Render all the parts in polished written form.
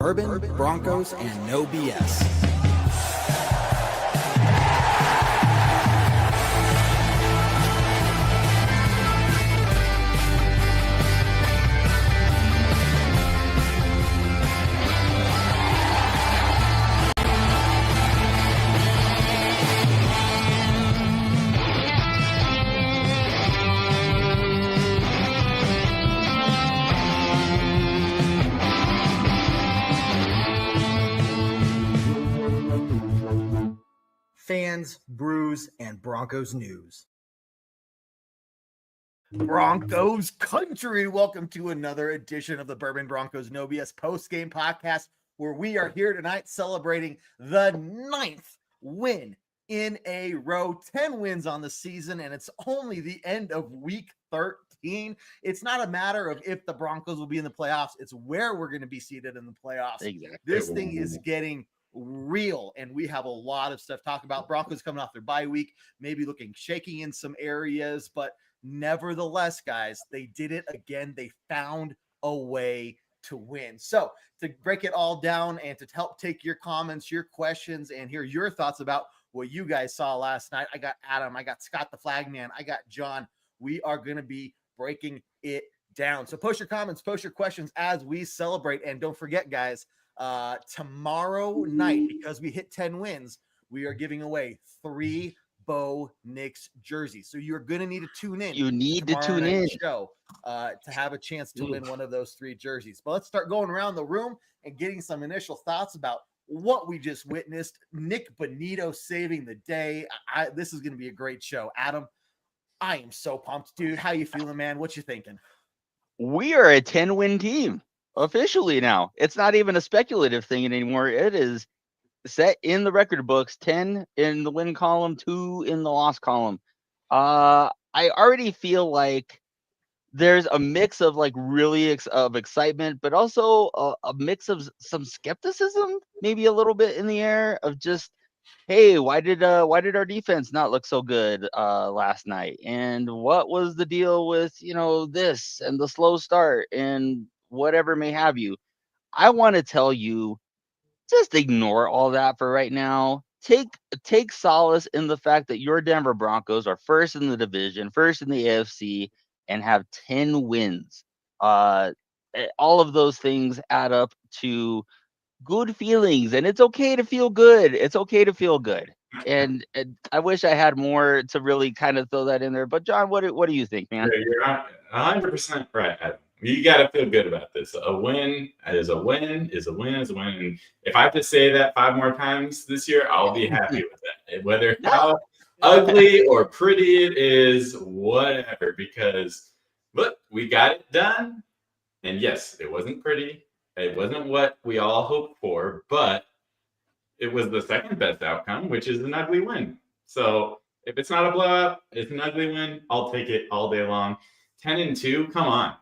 Bourbon, Broncos, and No BS. Fans, brews, and Broncos news. Broncos country, welcome to another edition of the Bourbon Broncos No BS Postgame Podcast, where we are here tonight celebrating the 9th win in a row, 10 wins on the season, and it's only the end of week 13. It's not a matter of if the Broncos will be in the playoffs, it's where we're going to be seated in the playoffs. Exactly. This thing is getting real, and we have a lot of stuff to talk about. Broncos coming off their bye week, maybe looking shaky in some areas, but nevertheless, guys, they did it again. They found a way to win. So to break it all down and to help take your comments, your questions, and hear your thoughts about what you guys saw last night, I got Adam, I got Scott the Flagman, I got John. We are going to be breaking it down. So post your comments, post your questions as we celebrate, and don't forget, guys, tomorrow night, because we hit 10 wins, we are giving away 3 Bo Nix jerseys. So you're going to need to tune in. You need to tune in show to have a chance to win one of those 3 jerseys. But let's start going around the room and getting some initial thoughts about what we just witnessed. Nick Bonito saving the day. This is going to be a great show. Adam, I am so pumped, dude. How you feeling, man? What you thinking? We are a 10-win team. Officially now. It's not even a speculative thing anymore. It is set in the record books. 10 in the win column, 2 in the loss column. I already feel like there's a mix of like really of excitement, but also a mix of some skepticism, maybe a little bit in the air of just, hey, why did our defense not look so good last night? And what was the deal with, this and the slow start and whatever may have you? I want to tell you, just ignore all that for right now. Take solace in the fact that your Denver Broncos are first in the division, first in the AFC, and have 10 wins. All of those things add up to good feelings, and it's okay to feel good. It's okay to feel good. And I wish I had more to really kind of throw that in there. But John, what do you think, man? You're 100% right, Adam. You got to feel good about this. A win is a win is a win is a win. And if I have to say that 5 more times this year, I'll be happy with that. Whether how ugly or pretty it is, whatever. Because, look, we got it done. And yes, it wasn't pretty. It wasn't what we all hoped for. But it was the second best outcome, which is an ugly win. So if it's not a blowout, it's an ugly win. I'll take it all day long. 10-2, come on.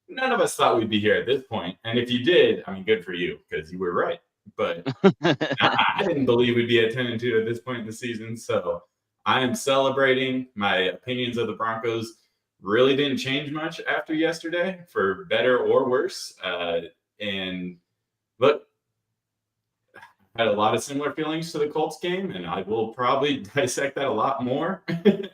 None of us thought we'd be here at this point. And if you did, I mean, good for you, because you were right. But I didn't believe we'd be at 10-2 at this point in the season. So I am celebrating. My opinions of the Broncos really didn't change much after yesterday, for better or worse. And look, had a lot of similar feelings to the Colts game, and I will probably dissect that a lot more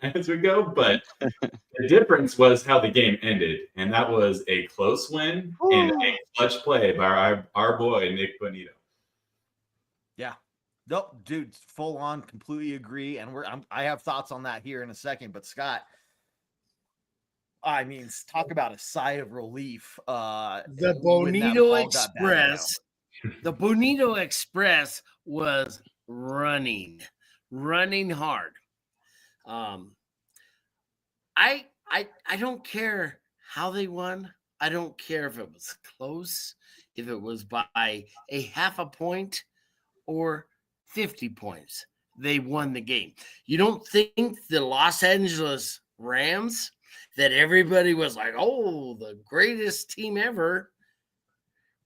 as we go. But the difference was how the game ended, and that was a close win and a clutch play by our boy Nick Bonito. Yeah, nope, dude, full on, completely agree. And I have thoughts on that here in a second. But Scott, I mean, talk about a sigh of relief. The Bonito Express. The Bonito Express was running hard. I don't care how they won. I don't care if it was close, if it was by a half a point or 50 points. They won the game. You don't think the Los Angeles Rams, that everybody was like, oh, the greatest team ever,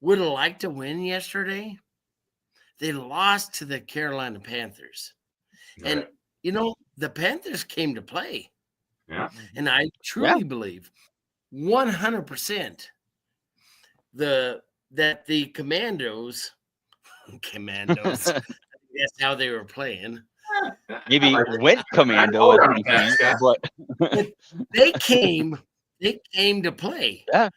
would have liked to win yesterday? They lost to the Carolina Panthers. Right. And, the Panthers came to play. Yeah. And I truly believe 100% the that the commandos, that's how they were playing. Maybe went commando at some point, but they came to play. Yeah.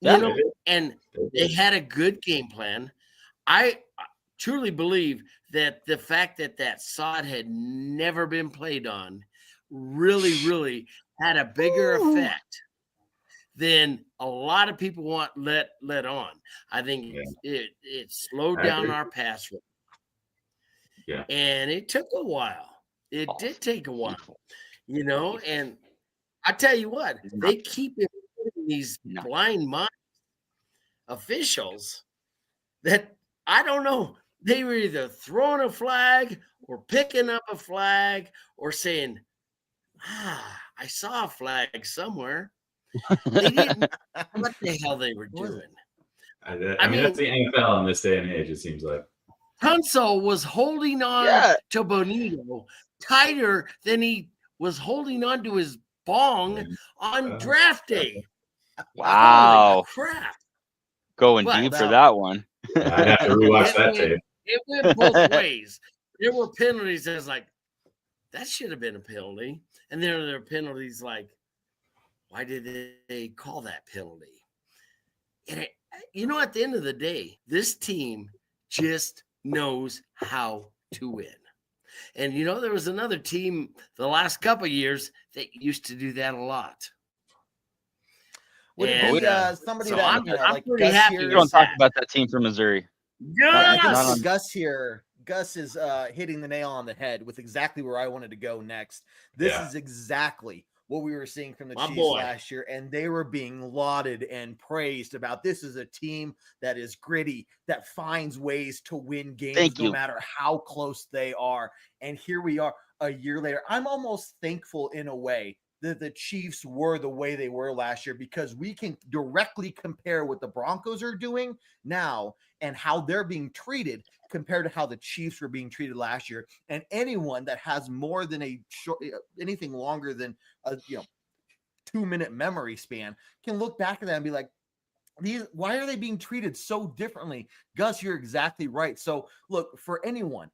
You know, and they had a good game plan. I truly believe that the fact that sod had never been played on really had a bigger effect than a lot of people let on. I think it slowed down our pass rate. Yeah. And it took a while. It did take a while, you know, and I tell you what, they keep putting these blind mind officials that I don't know. They were either throwing a flag or picking up a flag or saying, I saw a flag somewhere. They didn't know what the hell they were doing. I mean, that's the NFL in this day and age, it seems like. Tunsil was holding on to Bonito tighter than he was holding on to his bong on draft day. Wow. Holy crap. Going deep for that one. I'd have to rewatch that tape. It went both ways. There were penalties that was like, that should have been a penalty. And then there are penalties like, why did they call that penalty? And you know, at the end of the day, this team just knows how to win. And you know, there was another team the last couple of years that used to do that a lot. Would it be somebody so that I'm pretty Gus happy. here We don't is talk at? about that team from Missouri. I think Yes! Gus here. Gus is hitting the nail on the head with exactly where I wanted to go next. This is exactly what we were seeing from the Chiefs last year, and they were being lauded and praised about this is a team that is gritty, that finds ways to win games no matter how close they are. And here we are a year later. I'm almost thankful in a way that the Chiefs were the way they were last year, because we can directly compare what the Broncos are doing now and how they're being treated compared to how the Chiefs were being treated last year. And anyone that has more than anything longer than a 2-minute memory span can look back at that and be like, why are they being treated so differently? Gus, you're exactly right. So look, for anyone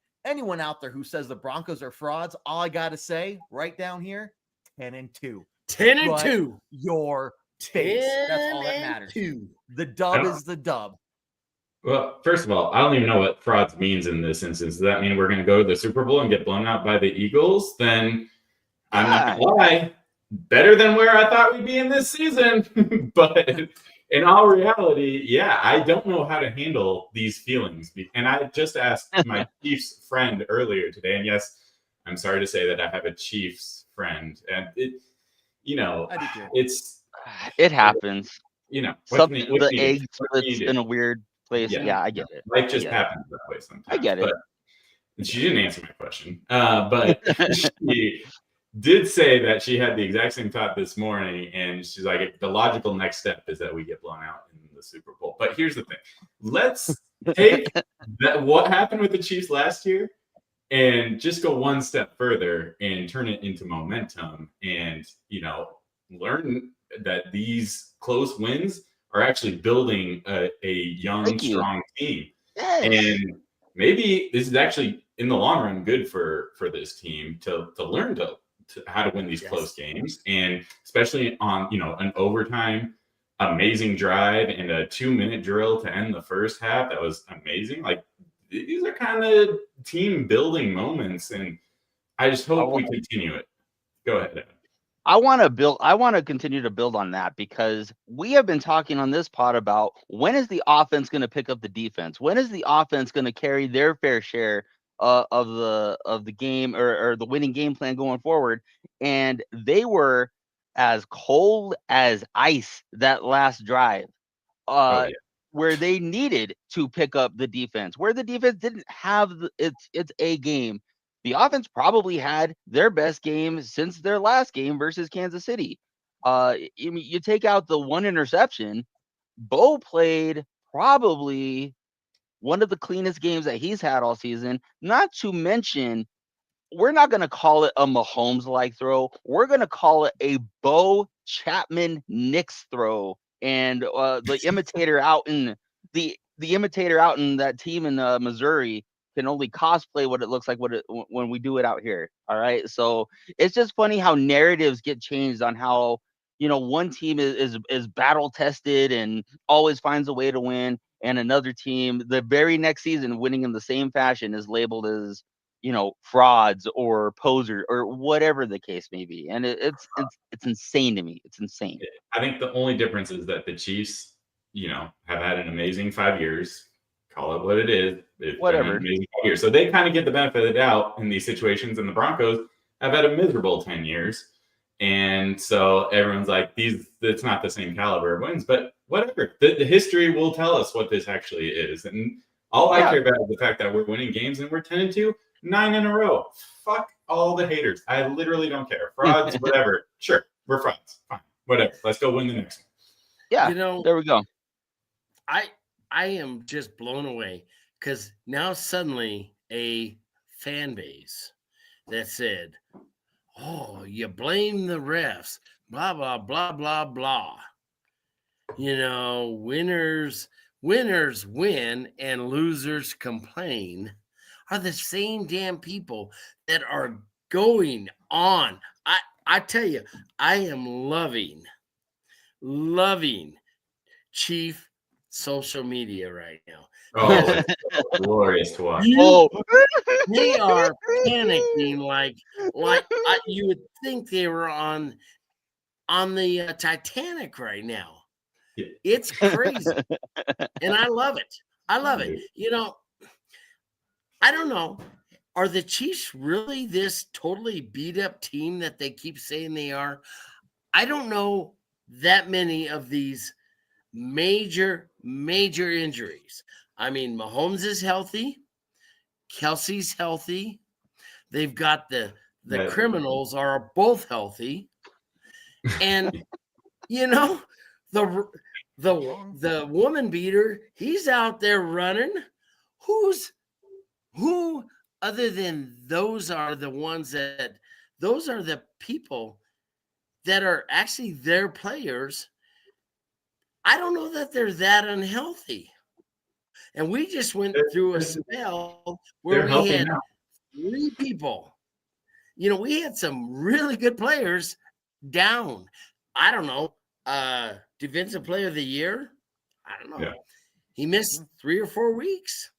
out there who says the Broncos are frauds, all I got to say right down here, 10-2. 10-2. Your face. That's all that matters. The dub is the dub. Well, first of all, I don't even know what frauds means in this instance. Does that mean we're going to go to the Super Bowl and get blown out by the Eagles? Then I'm not going to lie, better than where I thought we'd be in this season. But in all reality, I don't know how to handle these feelings. And I just asked my Chiefs friend earlier today, and yes, I'm sorry to say that I have a Chiefs friend, and it happens. The egg splits in a weird place. Yeah, I get it. Life just happens that way sometimes. I get it. But she didn't answer my question. But she did say that she had the exact same thought this morning, and she's like, the logical next step is that we get blown out in the Super Bowl. But here's the thing. Let's take what happened with the Chiefs last year and just go one step further and turn it into momentum and, learn that these close wins are actually building a young, strong team. Yes. And maybe this is actually, in the long run, good for this team to learn how to win these close games. And especially on, an overtime, amazing drive and a 2-minute drill to end the first half. That was amazing. Like, these are kind of team building moments, and I just hope we continue it. Go ahead, Evan. I want to continue to build on that, because we have been talking on this pod about when is the offense going to pick up the defense? When is the offense going to carry their fair share of the game or the winning game plan going forward? And they were as cold as ice that last drive. Where they needed to pick up the defense, where the defense didn't have its A game. The offense probably had their best game since their last game versus Kansas City. You take out the one interception, Bo played probably one of the cleanest games that he's had all season. Not to mention, we're not going to call it a Mahomes-like throw. We're going to call it a Bo Chapman Knicks throw. And the imitator out in the the imitator out in that team in Missouri can only cosplay what it looks like when we do it out here. All right. So it's just funny how narratives get changed on how, one team is battle tested and always finds a way to win. And another team, the very next season, winning in the same fashion is labeled as, frauds or poser or whatever the case may be. And it's insane to me. It's insane. I think the only difference is that the Chiefs, have had an amazing 5 years. Call it what it is. It's Whatever. been an amazing 5 years. So they kind of get the benefit of the doubt in these situations. And the Broncos have had a miserable 10 years. And so everyone's like, it's not the same caliber of wins, but whatever. The history will tell us what this actually is. And all I care about is the fact that we're winning games and we're 10-2, 9 in a row. Fuck all the haters. I literally don't care. Frauds, whatever. Sure, we're frauds. Fine. Whatever. Let's go win the next one. Yeah, there we go. I am just blown away because now suddenly a fan base that said, "Oh, you blame the refs, blah, blah, blah, blah, blah." Winners win and losers complain are the same damn people that are going on. I tell you, I am loving Chief social media right now. Oh, it's glorious to watch. They are panicking like you would think they were on the Titanic right now. Yeah. It's crazy. And I love it. I don't know. Are the Chiefs really this totally beat up team that they keep saying they are? I don't know that many of these major injuries. I mean, Mahomes is healthy. Kelsey's healthy. They've got the criminals are both healthy. And, the woman beater, he's out there running. Who other than those are the people that are actually their players. I don't know that they're that unhealthy. And we just went through a spell where we had 3 people. We had some really good players down. I don't know. Defensive player of the year? I don't know. Yeah. He missed 3 or 4 weeks.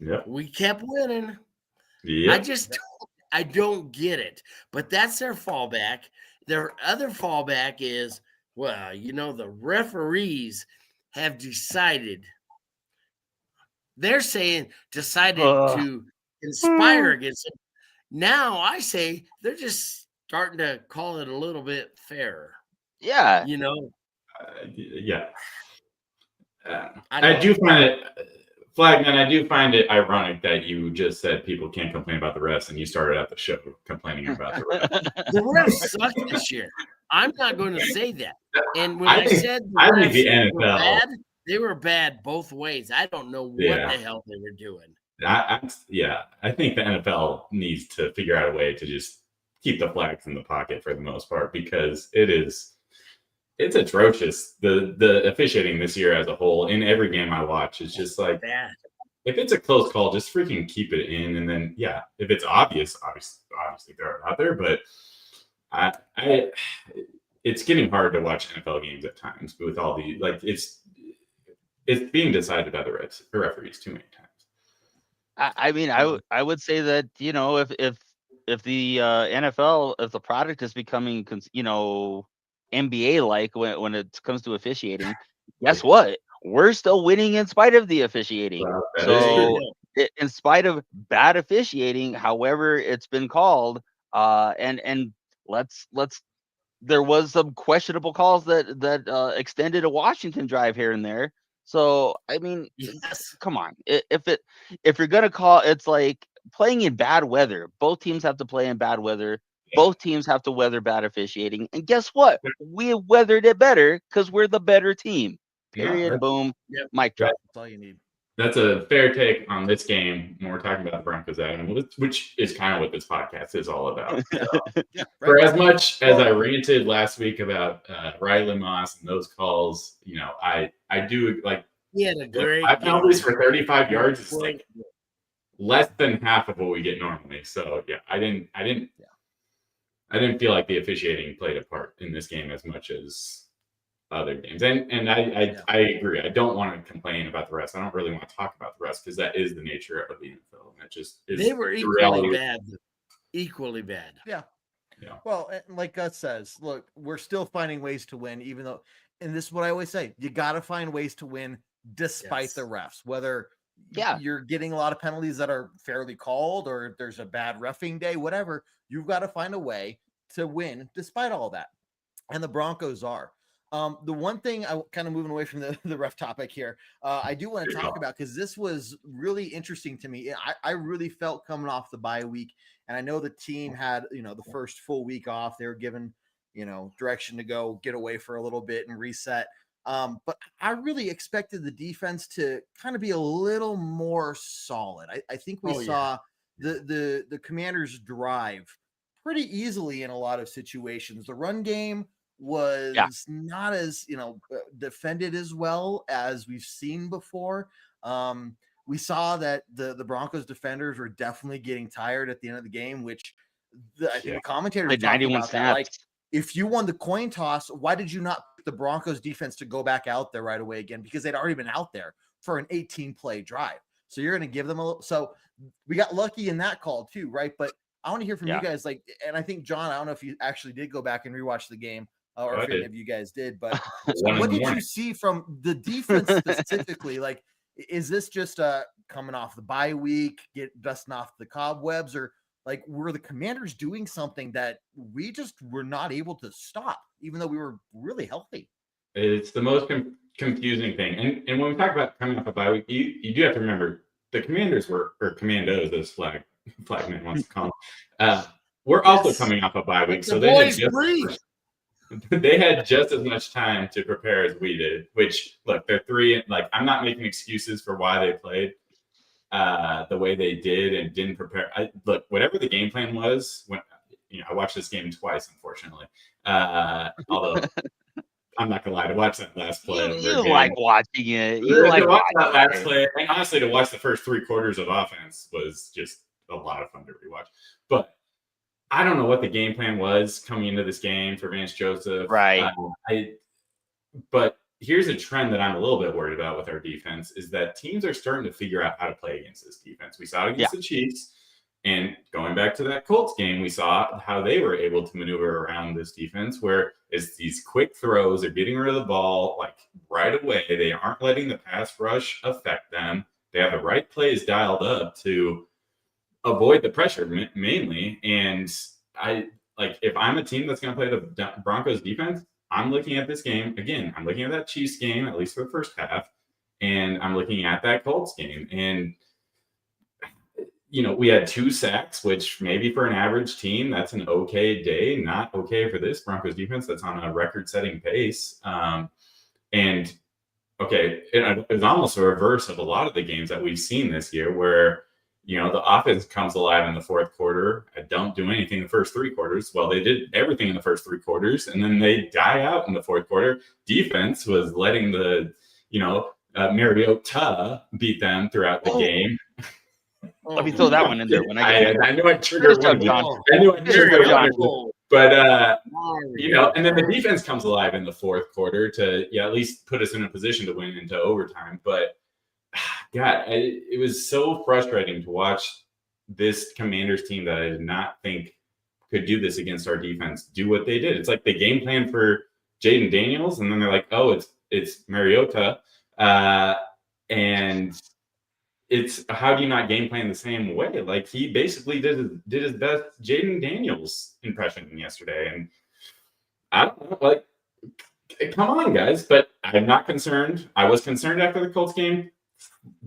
Yep. We kept winning. Yep. I don't get it. But that's their fallback. Their other fallback is, the referees have decided. They're saying decided to conspire against it. Now I say they're just starting to call it a little bit fairer. Yeah. Yeah. I do find it, Flagman, I do find it ironic that you just said people can't complain about the refs and you started out the show complaining about the refs. The refs suck this year. I'm not going to say that. And when I said I think the NFL were bad, they were bad both ways. I don't know what the hell they were doing. I think the NFL needs to figure out a way to just keep the flags in the pocket for the most part because it's atrocious. The officiating this year as a whole in every game I watch is just like bad. If it's a close call, just freaking keep it in, and then if it's obviously throw it out there. But it's getting hard to watch NFL games at times with all the it's being decided by the referees too many times. I would say that if the NFL, if the product is becoming NBA like when it comes to officiating, guess what? We're still winning in spite of the officiating. Well, so in spite of bad officiating, however it's been called, and let's there was some questionable calls that extended a Washington drive here and there. So yes. Come on. If you're gonna call, it's like playing in bad weather. Both teams have to play in bad weather. Both teams have to weather bad officiating. And guess what? We weathered it better because we're the better team. Period. Boom. Yep. Mic drop. That's all you need. That's a fair take on this game when we're talking about the Broncos, Adam, which is kind of what this podcast is all about. For as much as I ranted last week about Riley Moss and those calls, I do He had a great 5 game. penalties for 35 yards is like less than half of what we get normally. So yeah, I didn't feel like the officiating played a part in this game as much as other games. And I agree. I don't want to complain about the rest. I don't really want to talk about the rest because that is the nature of the NFL. And that just is They were the equally reality. bad. Equally bad. Yeah. Yeah. Well, and like Gus says, look, we're still finding ways to win, even though, and this is what I always say, you got to find ways to win despite the refs, whether you're getting a lot of penalties that are fairly called or there's a bad reffing day, whatever, you've got to find a way to win despite all that. And the Broncos are. The one thing I kind of moving away from the ref topic here, I do want to talk about, because this was really interesting to me. I really felt coming off the bye week, and I know the team had, the first full week off. They were given, direction to go get away for a little bit and reset. But I really expected the defense to kind of be a little more solid. I think we saw the Commanders drive pretty easily in a lot of situations. The run game was not as defended as well as we've seen before. We saw that the Broncos defenders were definitely getting tired at the end of the game, which I think the commentators talked 91 about snaps. that. Like, if you won the coin toss, why did you not pick the Broncos defense to go back out there right away again? Because they'd already been out there for an 18-play drive. So you're going to give them a little. So we got lucky in that call too, right? But I want to hear from you guys. Like, and I think John, I don't know if you actually did go back and rewatch the game, or if any of you guys did, but what did you see from the defense specifically? Like, is this just coming off the bye week, dusting off the cobwebs, or like were the Commanders doing something that we just were not able to stop, even though we were really healthy? It's the most confusing thing. And when we talk about coming off a bye week, you do have to remember the Commanders or Commandos, as Flagman wants to call them, we're also coming off a bye week. So they had just as much time to prepare as we did, which, look, they're 3. Like, I'm not making excuses for why they played the way they did and didn't prepare. Look, whatever the game plan was, when I watched this game twice, unfortunately. Although I'm not gonna lie, to watch that last play, you like watching it. You like watching that last play, and honestly, to watch the first 3 quarters of offense was just a lot of fun to rewatch. But I don't know what the game plan was coming into this game for Vance Joseph. Right. But here's a trend that I'm a little bit worried about with our defense is that teams are starting to figure out how to play against this defense. We saw it against the Chiefs, and going back to that Colts game, we saw how they were able to maneuver around this defense, where it's these quick throws, they're getting rid of the ball like right away. They aren't letting the pass rush affect them. They have the right plays dialed up to avoid the pressure mainly. And if I'm a team that's going to play the Broncos defense, I'm looking at this game again. I'm looking at that Chiefs game, at least for the first half, and I'm looking at that Colts game. And we had 2 sacks, which maybe for an average team, that's an okay day. Not okay for this Broncos defense that's on a record-setting pace. It was almost a reverse of a lot of the games that we've seen this year, where the offense comes alive in the fourth quarter. I don't do anything in the first 3 quarters. Well, they did everything in the first 3 quarters, and then they die out in the fourth quarter. Defense was letting the, 𝐅𝐢𝐧𝐬𝐿 beat them throughout the game. Let me throw that one in there. When I knew I'd trigger one. I knew I'd trigger one. But, and then the defense comes alive in the fourth quarter to at least put us in a position to win into overtime. But God, it was so frustrating to watch this Commanders team that I did not think could do this against our defense do what they did. It's like they game plan for Jaden Daniels, and then they're like, oh, it's 𝐅𝐢𝐧𝐬𝐬. And it's, how do you not game plan the same way? Like, he basically did his best Jaden Daniels impression yesterday. And I don't know, like, come on, guys. But I'm not concerned. I was concerned after the Colts game.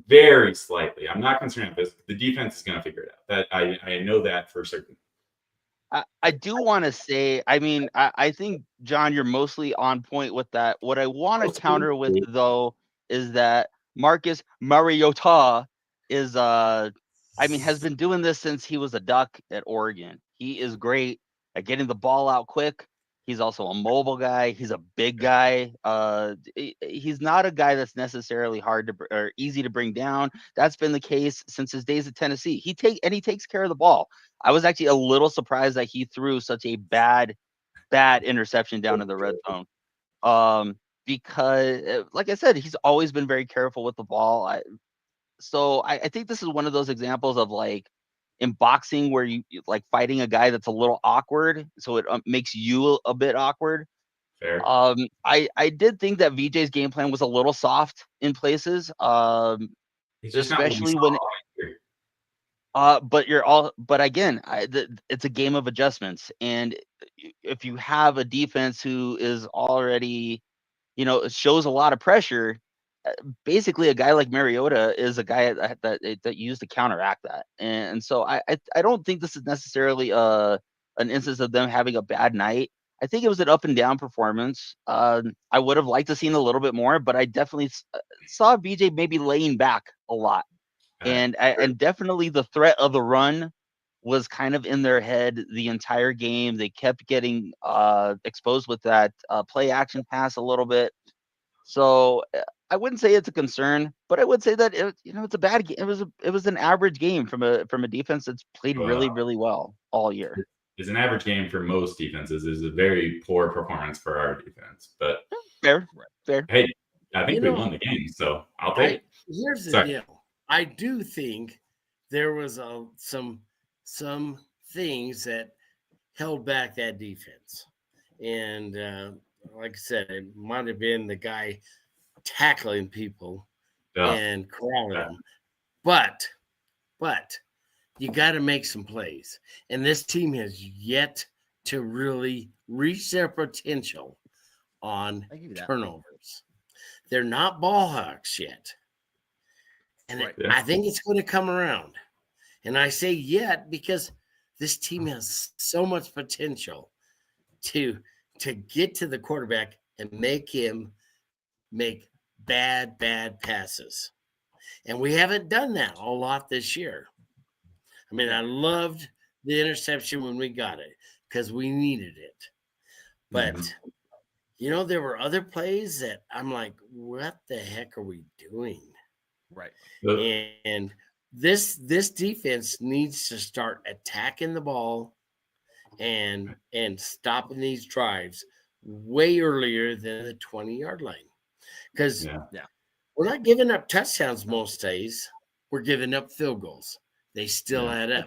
Very slightly. I'm not concerned with this. The defense is going to figure it out. That I know that for certain. I do want to say, I think, John, you're mostly on point with that. What I want to counter with, though, is that Marcus Mariota is, has been doing this since he was a Duck at Oregon. He is great at getting the ball out quick, He's also a mobile guy. He's a big guy. He's not a guy that's necessarily hard to or easy to bring down. That's been the case since his days at Tennessee. He takes care of the ball. I was actually a little surprised that he threw such a bad interception down in the red zone. Because, like I said, he's always been very careful with the ball. I think this is one of those examples of like in boxing where you like fighting a guy that's a little awkward, so it makes you a bit awkward. Fair. I did think that VJ's game plan was a little soft in places. He's just especially not but again, it's a game of adjustments, and if you have a defense who is already, shows a lot of pressure, basically a guy like Mariota is a guy that used to counteract that. And so I don't think this is necessarily an instance of them having a bad night. I think it was an up and down performance. I would have liked to seen a little bit more, but I definitely saw VJ maybe laying back a lot. And definitely the threat of the run was kind of in their head the entire game. They kept getting exposed with that play action pass a little bit. So I wouldn't say it's a concern, but I would say that it's a bad game. It was an average game from a defense that's played really, really well all year. It's an average game for most defenses. It's a very poor performance for our defense, but fair. Hey, I think we won the game, so I'll take it. Here's the deal. I do think there was some things that held back that defense, and like I said, it might have been the guy tackling people and corralling them. But you got to make some plays. And this team has yet to really reach their potential on turnovers. They're not ball hawks yet. And I think it's going to come around. And I say yet because this team has so much potential to get to the quarterback and make him make bad passes. And we haven't done that a lot this year. I mean, I loved the interception when we got it because we needed it. But, there were other plays that I'm like, what the heck are we doing? Right. And this defense needs to start attacking the ball and stopping these drives way earlier than the 20-yard line. Because we're not giving up touchdowns most days. We're giving up field goals. They still add up.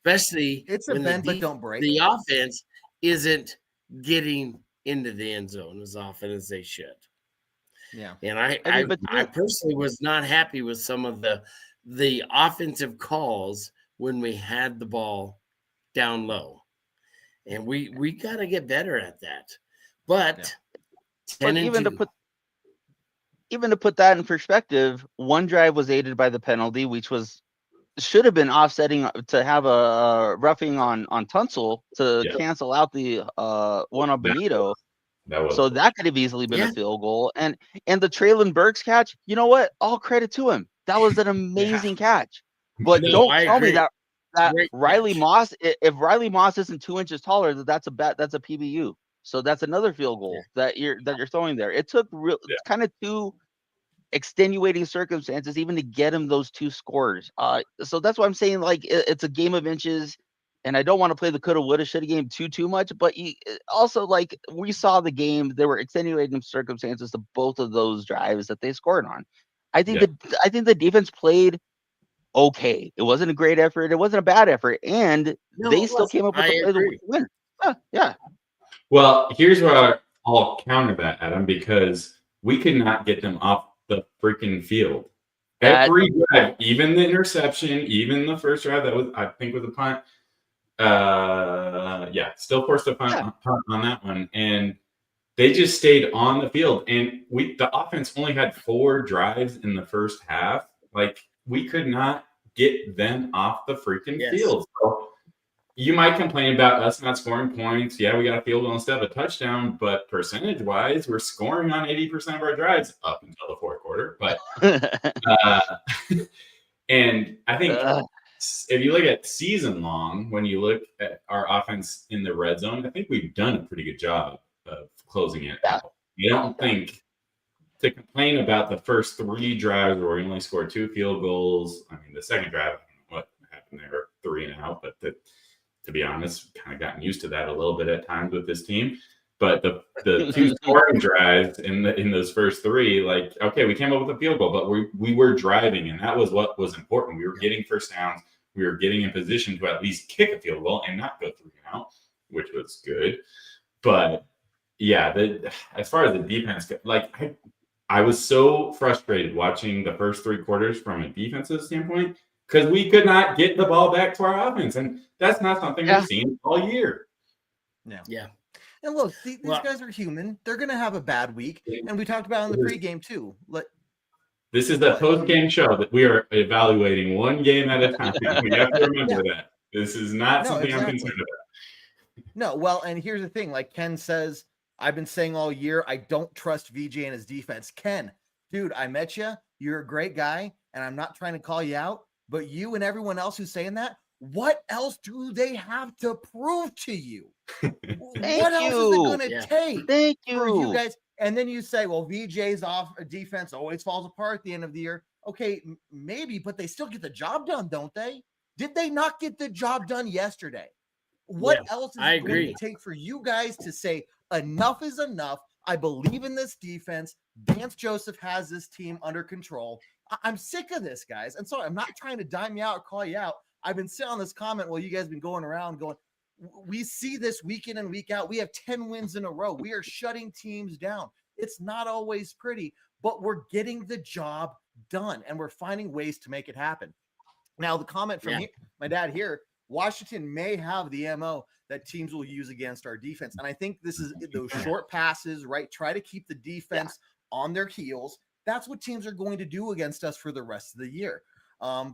Especially when the offense isn't getting into the end zone as often as they should. Yeah. And I personally was not happy with some of the offensive calls when we had the ball down low. And we got to get better at that. But even to put that in perspective, one drive was aided by the penalty, which should have been offsetting to have a roughing on Tunsil to cancel out the one on Benito. So that could have easily been a field goal. And the Traylon Burks catch, you know what? All credit to him. That was an amazing catch. But don't tell me that Riley Moss, if Riley Moss isn't 2 inches taller, that's a PBU. So that's another field goal that you're throwing there. It took kind of two extenuating circumstances even to get him those two scores. So that's why I'm saying like it's a game of inches, and I don't want to play the coulda, woulda, shoulda game too much. But also like we saw the game, there were extenuating circumstances to both of those drives that they scored on. I think the defense played okay. It wasn't a great effort. It wasn't a bad effort, and they still came up with a play to win. Yeah. Well, here's where I'll counter that, Adam, because we could not get them off the freaking field. Every drive, even the interception, even the first drive that was, I think, was a punt. Still forced a punt on that one, and they just stayed on the field. And the offense only had 4 drives in the first half. Like we could not get them off the freaking field. So you might complain about us not scoring points. Yeah, we got a field goal instead of a touchdown, but percentage-wise, we're scoring on 80% of our drives up until the fourth quarter. But and I think if you look at season long, when you look at our offense in the red zone, I think we've done a pretty good job of closing it out. You don't think to complain about the first 3 drives where we only scored 2 field goals. I mean, the second drive, what happened there, 3 and out, but to be honest, kind of gotten used to that a little bit at times with this team. But the 2 scoring drives in those first 3, like, okay, we came up with a field goal, but we were driving, and that was what was important. We were getting first downs. We were getting in position to at least kick a field goal and not go 3 and out, which was good. But yeah, as far as the defense, like I was so frustrated watching the first 3 quarters from a defensive standpoint because we could not get the ball back to our offense, and that's not something we've seen all year. Yeah. And look, these guys are human. They're going to have a bad week. And we talked about it in the pregame too. This is the post-game show that we are evaluating one game at a time. We have to remember that. This is not something I'm concerned about. No, well, and here's the thing. Like Ken says, I've been saying all year, I don't trust VJ and his defense. Ken, dude, I met you. You're a great guy, and I'm not trying to call you out. But you and everyone else who's saying that, what else do they have to prove to you? What else is it going to take for you guys? And then you say, well, VJ's defense always falls apart at the end of the year. Okay, maybe, but they still get the job done, don't they? Did they not get the job done yesterday? What else is it going to take for you guys to say, enough is enough? I believe in this defense. Vance Joseph has this team under control. I'm sick of this, guys. And so I'm not trying to dime you out or call you out. I've been sitting on this comment while you guys have been going around going, we see this week in and week out. We have 10 wins in a row. We are shutting teams down. It's not always pretty, but we're getting the job done, and we're finding ways to make it happen. Now, the comment from my dad here, Washington may have the MO that teams will use against our defense. And I think this is those short passes, right? Try to keep the defense on their heels. That's what teams are going to do against us for the rest of the year.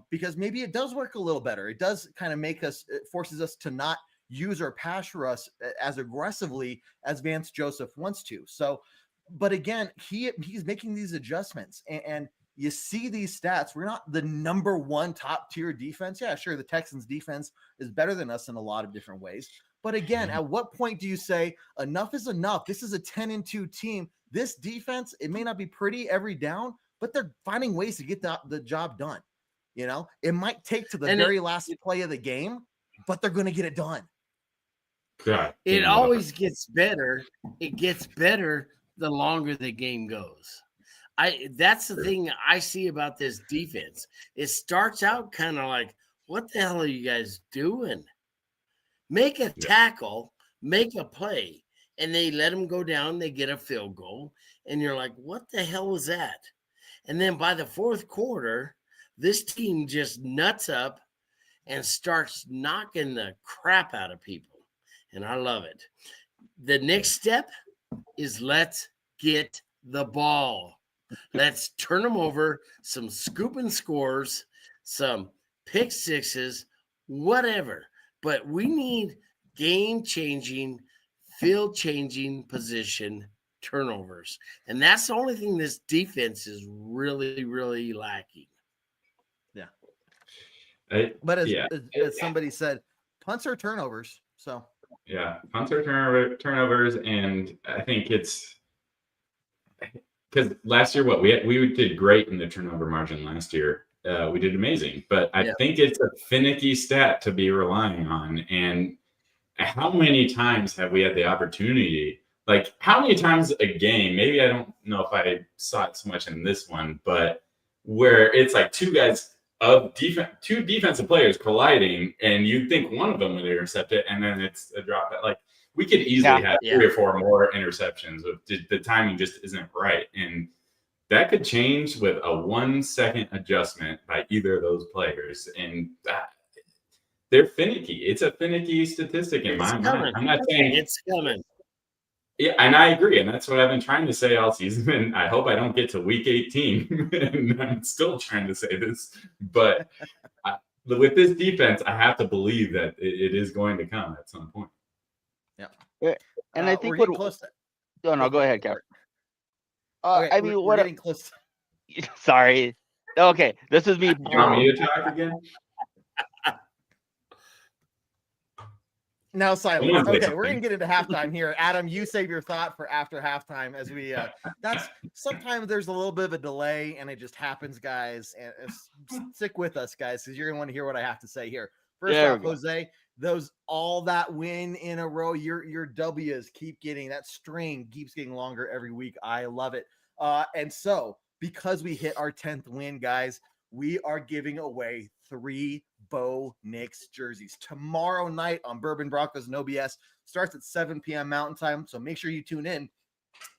Because maybe it does work a little better. It does kind of it forces us to not use our pass rush as aggressively as Vance Joseph wants to. So, but again, he's making these adjustments, and you see these stats. We're not the number 1 top tier defense. Yeah, sure. The Texans defense is better than us in a lot of different ways. But again, at what point do you say enough is enough? This is a 10-2 team. This defense, it may not be pretty every down, but they're finding ways to get the job done. You know, it might take to the very last play of the game, but they're going to get it done. God, it always gets better. It gets better the longer the game goes. That's the thing I see about this defense. It starts out kind of like, what the hell are you guys doing? Make a tackle, make a play, and they let them go down. They get a field goal, and you're like, what the hell was that? And then by the 4th quarter, this team just nuts up and starts knocking the crap out of people. And I love it. The next step is let's get the ball. Let's turn them over, some scooping scores, some pick sixes, whatever. But we need game-changing, field-changing position turnovers. And that's the only thing this defense is really, really lacking. Yeah. But as somebody said, punts are turnovers. So yeah, punts are turnovers, and I think it's because last year we did great in the turnover margin last year. We did amazing, but I think it's a finicky stat to be relying on. And how many times have we had the opportunity? Like, how many times a game? Maybe I don't know if I saw it so much in this one, but where it's like two defensive players colliding, and you think one of them would intercept it, and then it's a drop. Like, we could easily have 3 or 4 more interceptions. The timing just isn't right, and that could change with a 1-second adjustment by either of those players. And they're finicky. It's a finicky statistic in my mind. I'm not saying it's coming. Yeah, and I agree, and that's what I've been trying to say all season. And I hope I don't get to week 18, and I'm still trying to say this. But with this defense, I have to believe that it is going to come at some point. Yeah, and I think we're getting close to. Oh no, go ahead, Kevin. Okay, I mean, we're getting close. Sorry. Okay, this is me. You want me to talk again? Now silence. Someone say Okay, we're gonna something. get into halftime here. Adam, you save your thought for after halftime as we that's sometimes there's a little bit of a delay and it just happens, guys. And stick with us, guys, because you're gonna want to hear what I have to say here. First There off, we go. Jose, all that win in a row, your W's keep getting that string keeps getting longer every week. I love it. And so because we hit our 10th win, guys, we are giving away 3 Bo Nix jerseys tomorrow night on Bourbon Broncos No B.S. Starts at 7 p.m. Mountain Time. So make sure you tune in,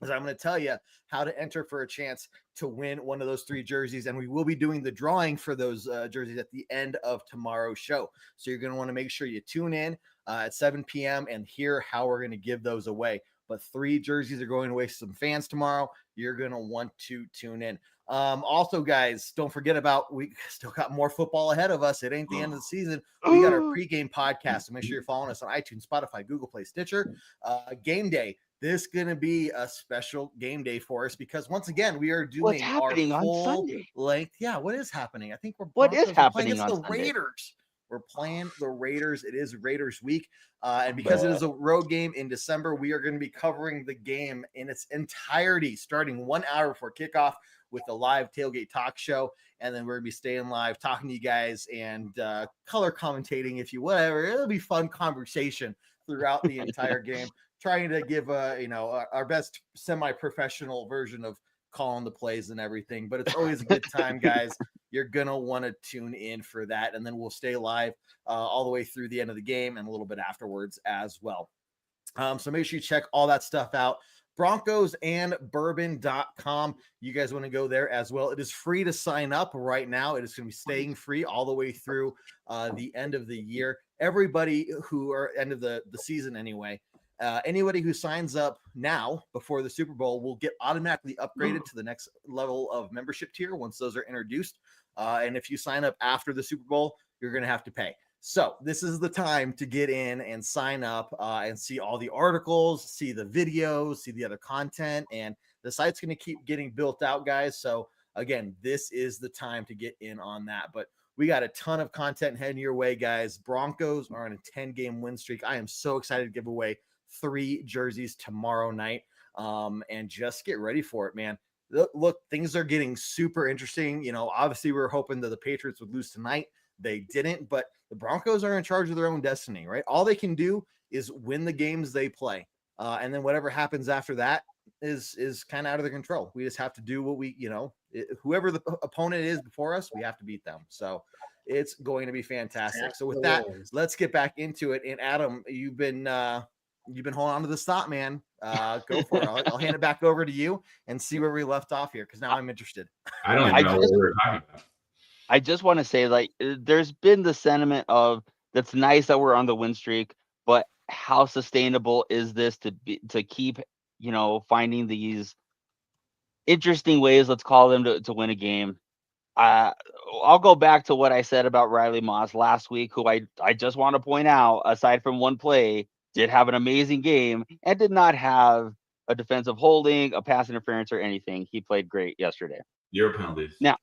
because I'm going to tell you how to enter for a chance to win one of those 3 jerseys. And we will be doing the drawing for those jerseys at the end of tomorrow's show. So you're going to want to make sure you tune in at 7 p.m. and hear how we're going to give those away. But 3 jerseys are going away to some fans tomorrow. You're going to want to tune in. Also, guys, don't forget about, we still got more football ahead of us. It ain't the end of the season. We got our pregame podcast. So make sure you're following us on iTunes, Spotify, Google Play, Stitcher. Game day. This is going to be a special game day for us because once again, we are doing What's happening our on full Sunday? length. Yeah, what is happening? I think What is we're playing happening against on the Sunday? Raiders. We're playing the Raiders. It is Raiders week. And because it is a road game in December, we are going to be covering the game in its entirety, starting 1 hour before kickoff with a live tailgate talk show. And then we're going to be staying live, talking to you guys and color commentating, if you whatever. It'll be fun conversation throughout the entire game, trying to give our best semi-professional version of calling the plays and everything. But it's always a good time, guys. You're going to want to tune in for that. And then we'll stay live all the way through the end of the game and a little bit afterwards as well. So make sure you check all that stuff out. BroncosandBourbon.com. You guys want to go there as well. It is free to sign up right now. It is going to be staying free all the way through the end of the year. Everybody who are end of the season anyway, anybody who signs up now before the Super Bowl will get automatically upgraded to the next level of membership tier once those are introduced. And if you sign up after the Super Bowl, you're going to have to pay. So this is the time to get in and sign up and see all the articles, see the videos, see the other content, and the site's going to keep getting built out, guys. So again, this is the time to get in on that. But we got a ton of content heading your way, guys. Broncos are on a 10-game win streak. I am so excited to give away 3 jerseys tomorrow night, and just get ready for it, man. Look, things are getting super interesting. You know, obviously we were hoping that the Patriots would lose tonight. They didn't, but the Broncos are in charge of their own destiny, right? All they can do is win the games they play. And then whatever happens after that is kind of out of their control. We just have to do what whoever the opponent is before us, we have to beat them. So it's going to be fantastic. So with that, let's get back into it. And Adam, you've been holding on to the stop, man. Go for it. I'll hand it back over to you and see where we left off here, because now I'm interested. I don't even know what we were talking about. I just want to say, like, there's been the sentiment of that's nice that we're on the win streak, but how sustainable is this to keep, finding these interesting ways, let's call them, to win a game. I'll go back to what I said about Riley Moss last week, who I just want to point out, aside from one play, did have an amazing game and did not have a defensive holding, a pass interference, or anything. He played great yesterday. 0 penalties. Now,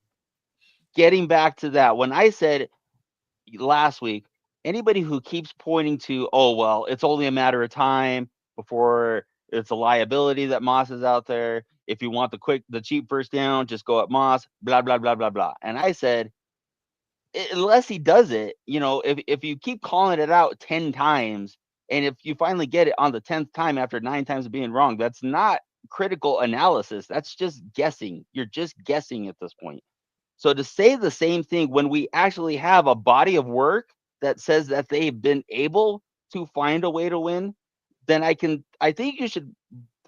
getting back to that, when I said last week, anybody who keeps pointing to, oh, well, it's only a matter of time before it's a liability that Moss is out there. If you want the cheap first down, just go at Moss, blah, blah, blah, blah, blah. And I said, unless he does it, if you keep calling it out 10 times, and if you finally get it on the 10th time after 9 times of being wrong, that's not critical analysis. That's just guessing. You're just guessing at this point. So to say the same thing when we actually have a body of work that says that they've been able to find a way to win, then I think you should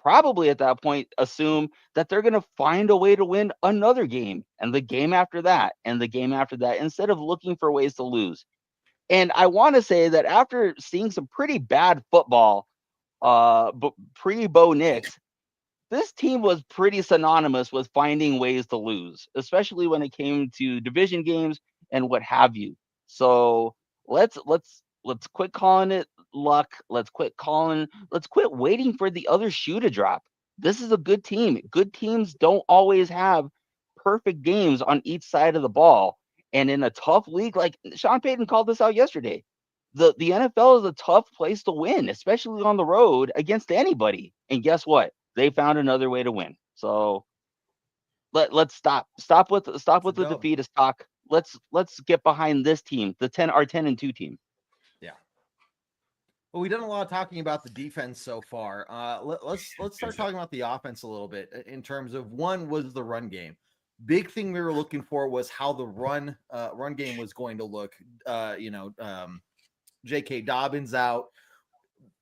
probably at that point assume that they're going to find a way to win another game, and the game after that, and the game after that, instead of looking for ways to lose. And I want to say that after seeing some pretty bad football pre-Bo Nix, this team was pretty synonymous with finding ways to lose, especially when it came to division games and what have you. So let's quit calling it luck. Let's quit waiting for the other shoe to drop. This is a good team. Good teams don't always have perfect games on each side of the ball. And in a tough league, like Sean Payton called this out yesterday, the NFL is a tough place to win, especially on the road against anybody. And guess what? They found another way to win. So let's stop with the defeatist talk. Let's get behind this team, our 10-2 team. Yeah. Well, we've done a lot of talking about the defense so far. Let's start talking about the offense a little bit in terms of one was the run game. Big thing we were looking for was how the run game was going to look. J.K. Dobbins out.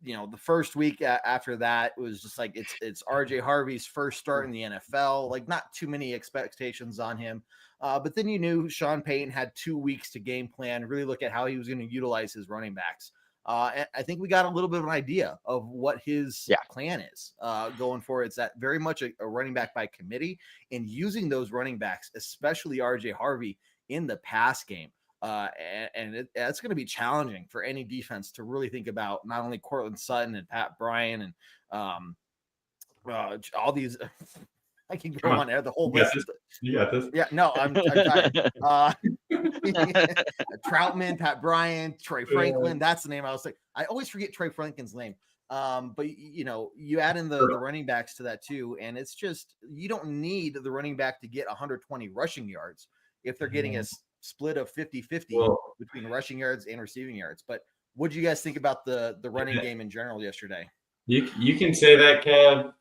The first week after that, it was just like it's 𝐅𝐲𝐻𝐻𝐕's first start in the NFL. Like not too many expectations on him. But then you knew Sean Payton had 2 weeks to game plan, really look at how he was going to utilize his running backs. And I think we got a little bit of an idea of what his plan is going forward. It's that very much a running back by committee and using those running backs, especially 𝐅𝐲𝐻𝐻𝐕 in the pass game. It's going to be challenging for any defense to really think about not only Courtland Sutton and Pat Bryant and all these. I can go on there. The whole list. You got this. Yeah, no, I'm tired. Troutman, Pat Bryant, Troy Franklin. That's the name I was like. I always forget Troy Franklin's name. But you add in the running backs to that too, and it's just you don't need the running back to get 120 rushing yards if they're getting a split of 50-50 between rushing yards and receiving yards. But what do you guys think about the running game in general yesterday? You can say that, Kev,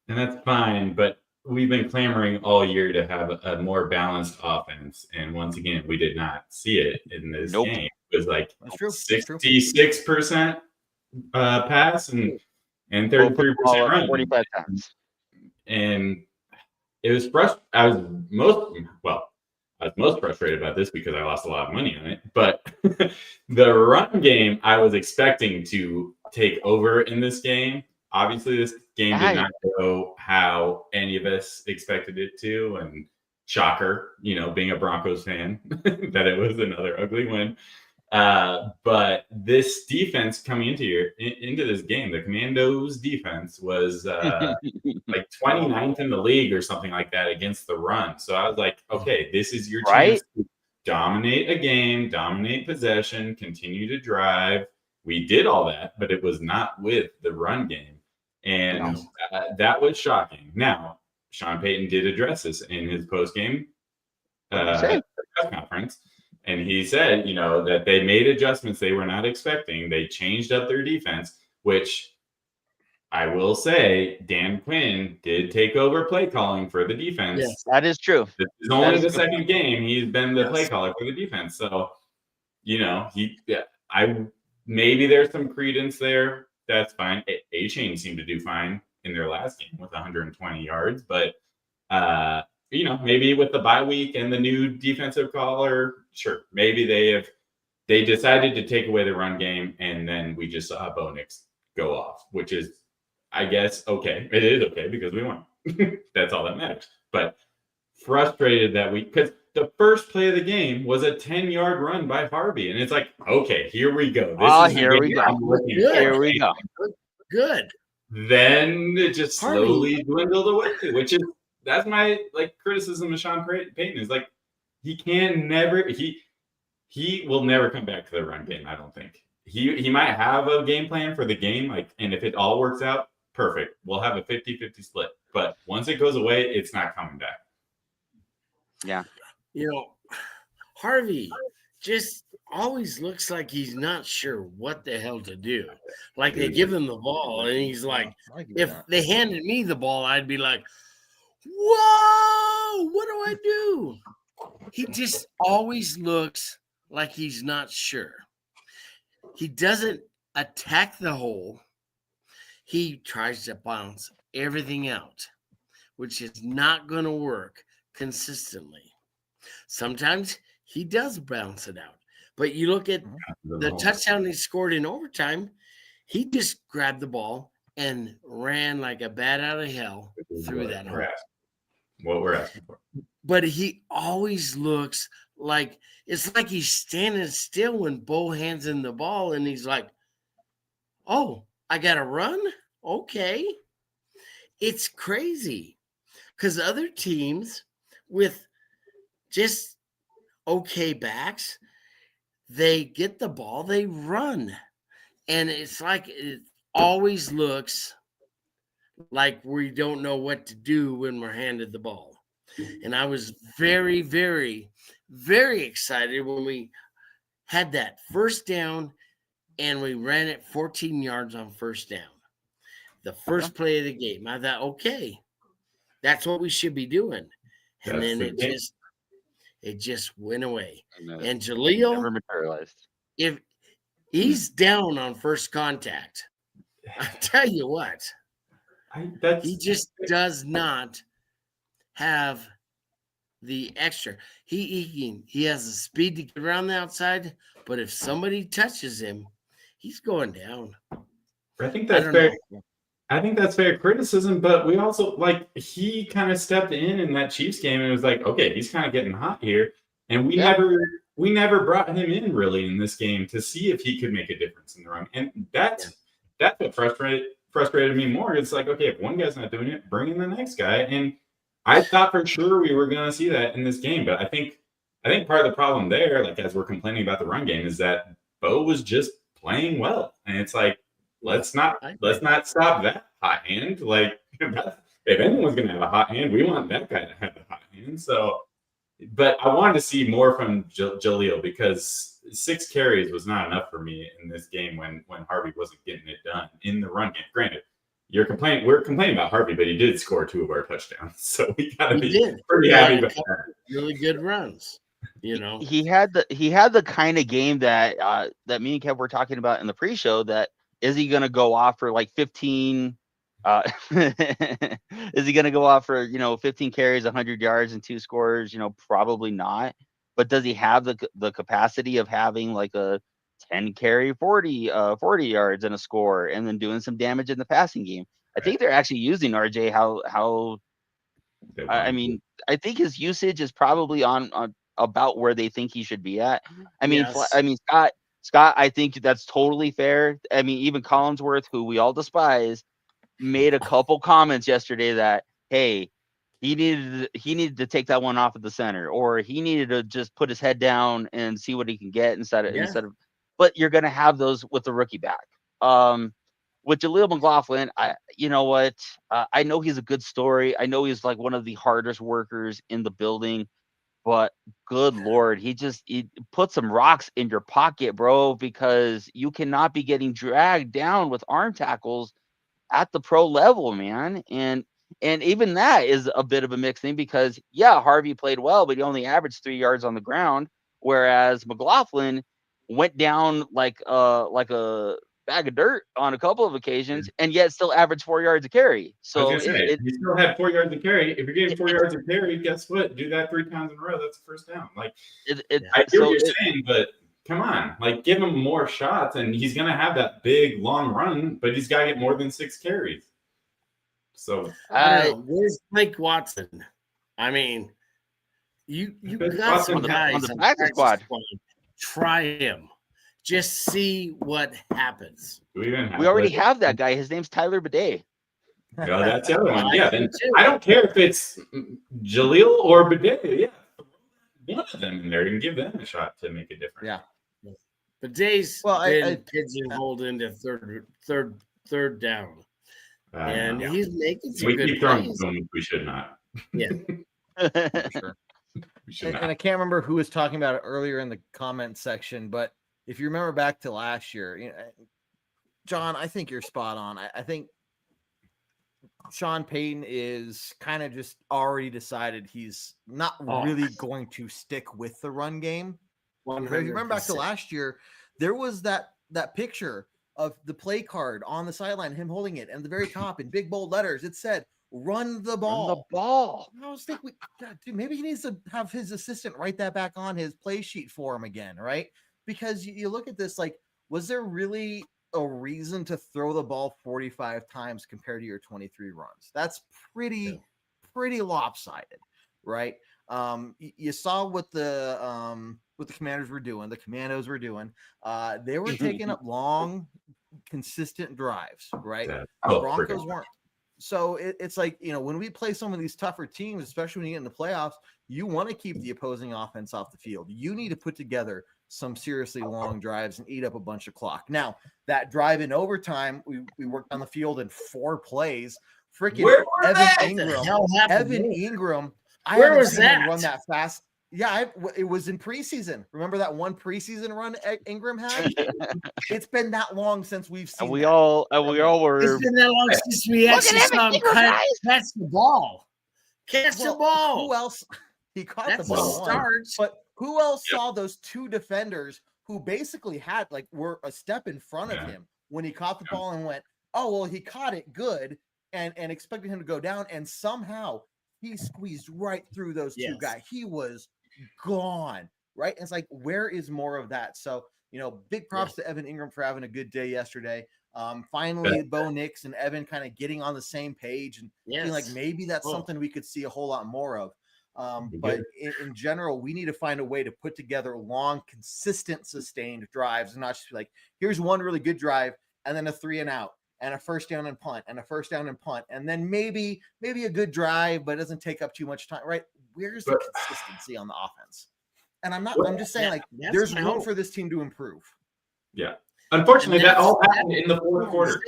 and that's fine, but we've been clamoring all year to have a more balanced offense, and once again, we did not see it in this game. It was like 66% pass and 33% run. 45 times. And it was frustrating. I was most frustrated about this because I lost a lot of money on it. But the run game, I was expecting to take over in this game. Obviously, this game did not go how any of us expected it to. And shocker, being a Broncos fan, that it was another ugly win. But this defense coming into this game, the Commandos defense was like 29th in the league or something like that against the run. So I was like, okay, this is your chance to dominate a game, dominate possession, continue to drive. We did all that, but it was not with the run game. And that was shocking. Now, Sean Payton did address this in his post-game press conference. And he said, that they made adjustments they were not expecting. They changed up their defense, which I will say Dan Quinn did take over play calling for the defense. Yes, that is true. This is only the second game he's been the play caller for the defense. So, maybe there's some credence there. That's fine. 𝐤𝐳 seemed to do fine in their last game with 120 yards, but maybe with the bye week and the new defensive caller, sure, maybe they decided to take away the run game, and then we just saw Bo Nix go off, which is, I guess, okay. It is okay because we won. That's all that matters. But frustrated that because the first play of the game was a 10-yard run by Harvey, and it's like, okay, here we go. Here we go. Good. Then it just slowly dwindled away, which is. That's my criticism of Sean Payton is he will never come back to the run game. I don't think he might have a game plan for the game. And if it all works out, perfect. We'll have a 50-50 split. But once it goes away, it's not coming back. Yeah. Harvey just always looks like he's not sure what the hell to do. Like they give him the ball and he's like, if they handed me the ball, I'd be like, whoa, what do I do? He just always looks like he's not sure. He doesn't attack the hole. He tries to bounce everything out, which is not going to work consistently. Sometimes he does bounce it out. But you look at the touchdown he scored in overtime, he just grabbed the ball and ran like a bat out of hell through that hole. What we're asking for. But he always looks like it's like he's standing still when Bo hands him the ball and he's like, oh, I got to run? Okay. It's crazy because other teams with just okay backs, they get the ball, they run. And it's like it always looks like we don't know what to do when we're handed the ball. And I was very, very, very excited when we had that first down and we ran it 14 yards on first down. The first play of the game. I thought, okay, that's what we should be doing. And then it just went away. And 𝐁𝐫𝐤 never materialized. If he's down on first contact, I tell you what, he just does not have the extra. He has the speed to get around the outside, but if somebody touches him, he's going down. I think that's fair. I think that's fair criticism, but we also he kind of stepped in that Chiefs game and was like, okay, he's kind of getting hot here, and we never brought him in really in this game to see if he could make a difference in the run, and that's what frustrated me more. It's like, okay, if one guy's not doing it, bring in the next guy, and I thought for sure we were going to see that in this game, but I think part of the problem there, as we're complaining about the run game, is that Bo was just playing well, and it's like, let's not stop that hot hand. If anyone's going to have a hot hand, we want that guy to have the hot hand. So, but I wanted to see more from 𝐁𝐫𝐤 because 6 carries was not enough for me in this game when Harvey wasn't getting it done in the run game. Granted, we're complaining about Harvey, but he did score 2 of our touchdowns, so we got to be pretty happy about that. Really good runs. He had the kind of game that me and Kev were talking about in the pre-show. That is he going to go off for 15? Is he going to go off for 15 carries, 100 yards, and 2 scores? Probably not. But does he have the capacity of having a 10 carry, 40 yards and a score, and then doing some damage in the passing game? I think they're actually using RJ how. I mean, I think his usage is probably on about where they think he should be at. I mean, Scott, I think that's totally fair. I mean, even Collinsworth, who we all despise, made a couple comments yesterday that, hey, he needed to take that one off at the center, or he needed to just put his head down and see what he can get instead of. But you're gonna have those with the rookie back. With 𝐁𝐫𝐤 McLaughlin, you know what? I know he's a good story. I know he's one of the hardest workers in the building. But good Lord, he put some rocks in your pocket, bro, because you cannot be getting dragged down with arm tackles at the pro level, man. And even that is a bit of a mixed thing because, Harvey played well, but he only averaged 3 yards on the ground, whereas McLaughlin went down like a bag of dirt on a couple of occasions, and yet still averaged 4 yards a carry. So he still had 4 yards a carry. If you're getting 4 yards a carry, guess what? Do that 3 times in a row. That's a first down. I hear what you're saying, but come on, give him more shots, and he's gonna have that big long run, but he's got to get more than 6 carries. So where's Blake Watson? I mean, you got some guys on the practice squad. Try him. Just see what happens. We already have that guy. His name's Tyler Bidet. No, that's the other one. Yeah, then I don't care if it's 𝐁𝐫𝐤 or Bidet. Yeah, one of them in there and give them a shot to make a difference. Yeah, Bidet's been pigeonholed into third down, and he's making some good plays. We should not. Yeah. Sure. And I can't remember who was talking about it earlier in the comment section, but if you remember back to last year, John, I think you're spot on. I think Sean Payton is kind of just already decided he's not really going to stick with the run game. 100%. If you remember back to last year, there was that picture of the play card on the sideline, him holding it, and at the very top in big bold letters, it said, "Run the ball." Run the ball. I was thinking, dude, maybe he needs to have his assistant write that back on his play sheet for him again, right? Because you look at this, was there really a reason to throw the ball 45 times compared to your 23 runs? That's pretty lopsided, right? You saw what the Commanders were doing, the Commandos were doing. They were taking up long, consistent drives, right? The Broncos weren't. So it's like, when we play some of these tougher teams, especially when you get in the playoffs, you want to keep the opposing offense off the field. You need to put together some seriously long drives and eat up a bunch of clock. Now, that drive in overtime, we worked on the field in 4 plays. Freaking Evan Ingram. I haven't seen him run that fast. Yeah, it was in preseason. Remember that one preseason run Ingram had? It's been that long since we've seen. We all were. It's been that long since we actually saw him catch the ball. Catch the ball. Who else? He caught the ball. But who else saw those 2 defenders who basically were a step in front of him when he caught the ball and went, oh well, he caught it good and expected him to go down, and somehow he squeezed right through those 2 guys. He was gone, right? And it's like, where is more of that? So, big props to Evan Ingram for having a good day yesterday. Finally, Bo Nix and Evan kind of getting on the same page and feeling like maybe that's something we could see a whole lot more of. But in general, we need to find a way to put together long, consistent, sustained drives, and not just be like, here's one really good drive and then a 3 and out and a first down and punt and a first down and punt, and then maybe a good drive, but it doesn't take up too much time, right? Where's the consistency on the offense? And I'm just saying, there's room for this team to improve. Yeah. Unfortunately, that all happened in the fourth quarter.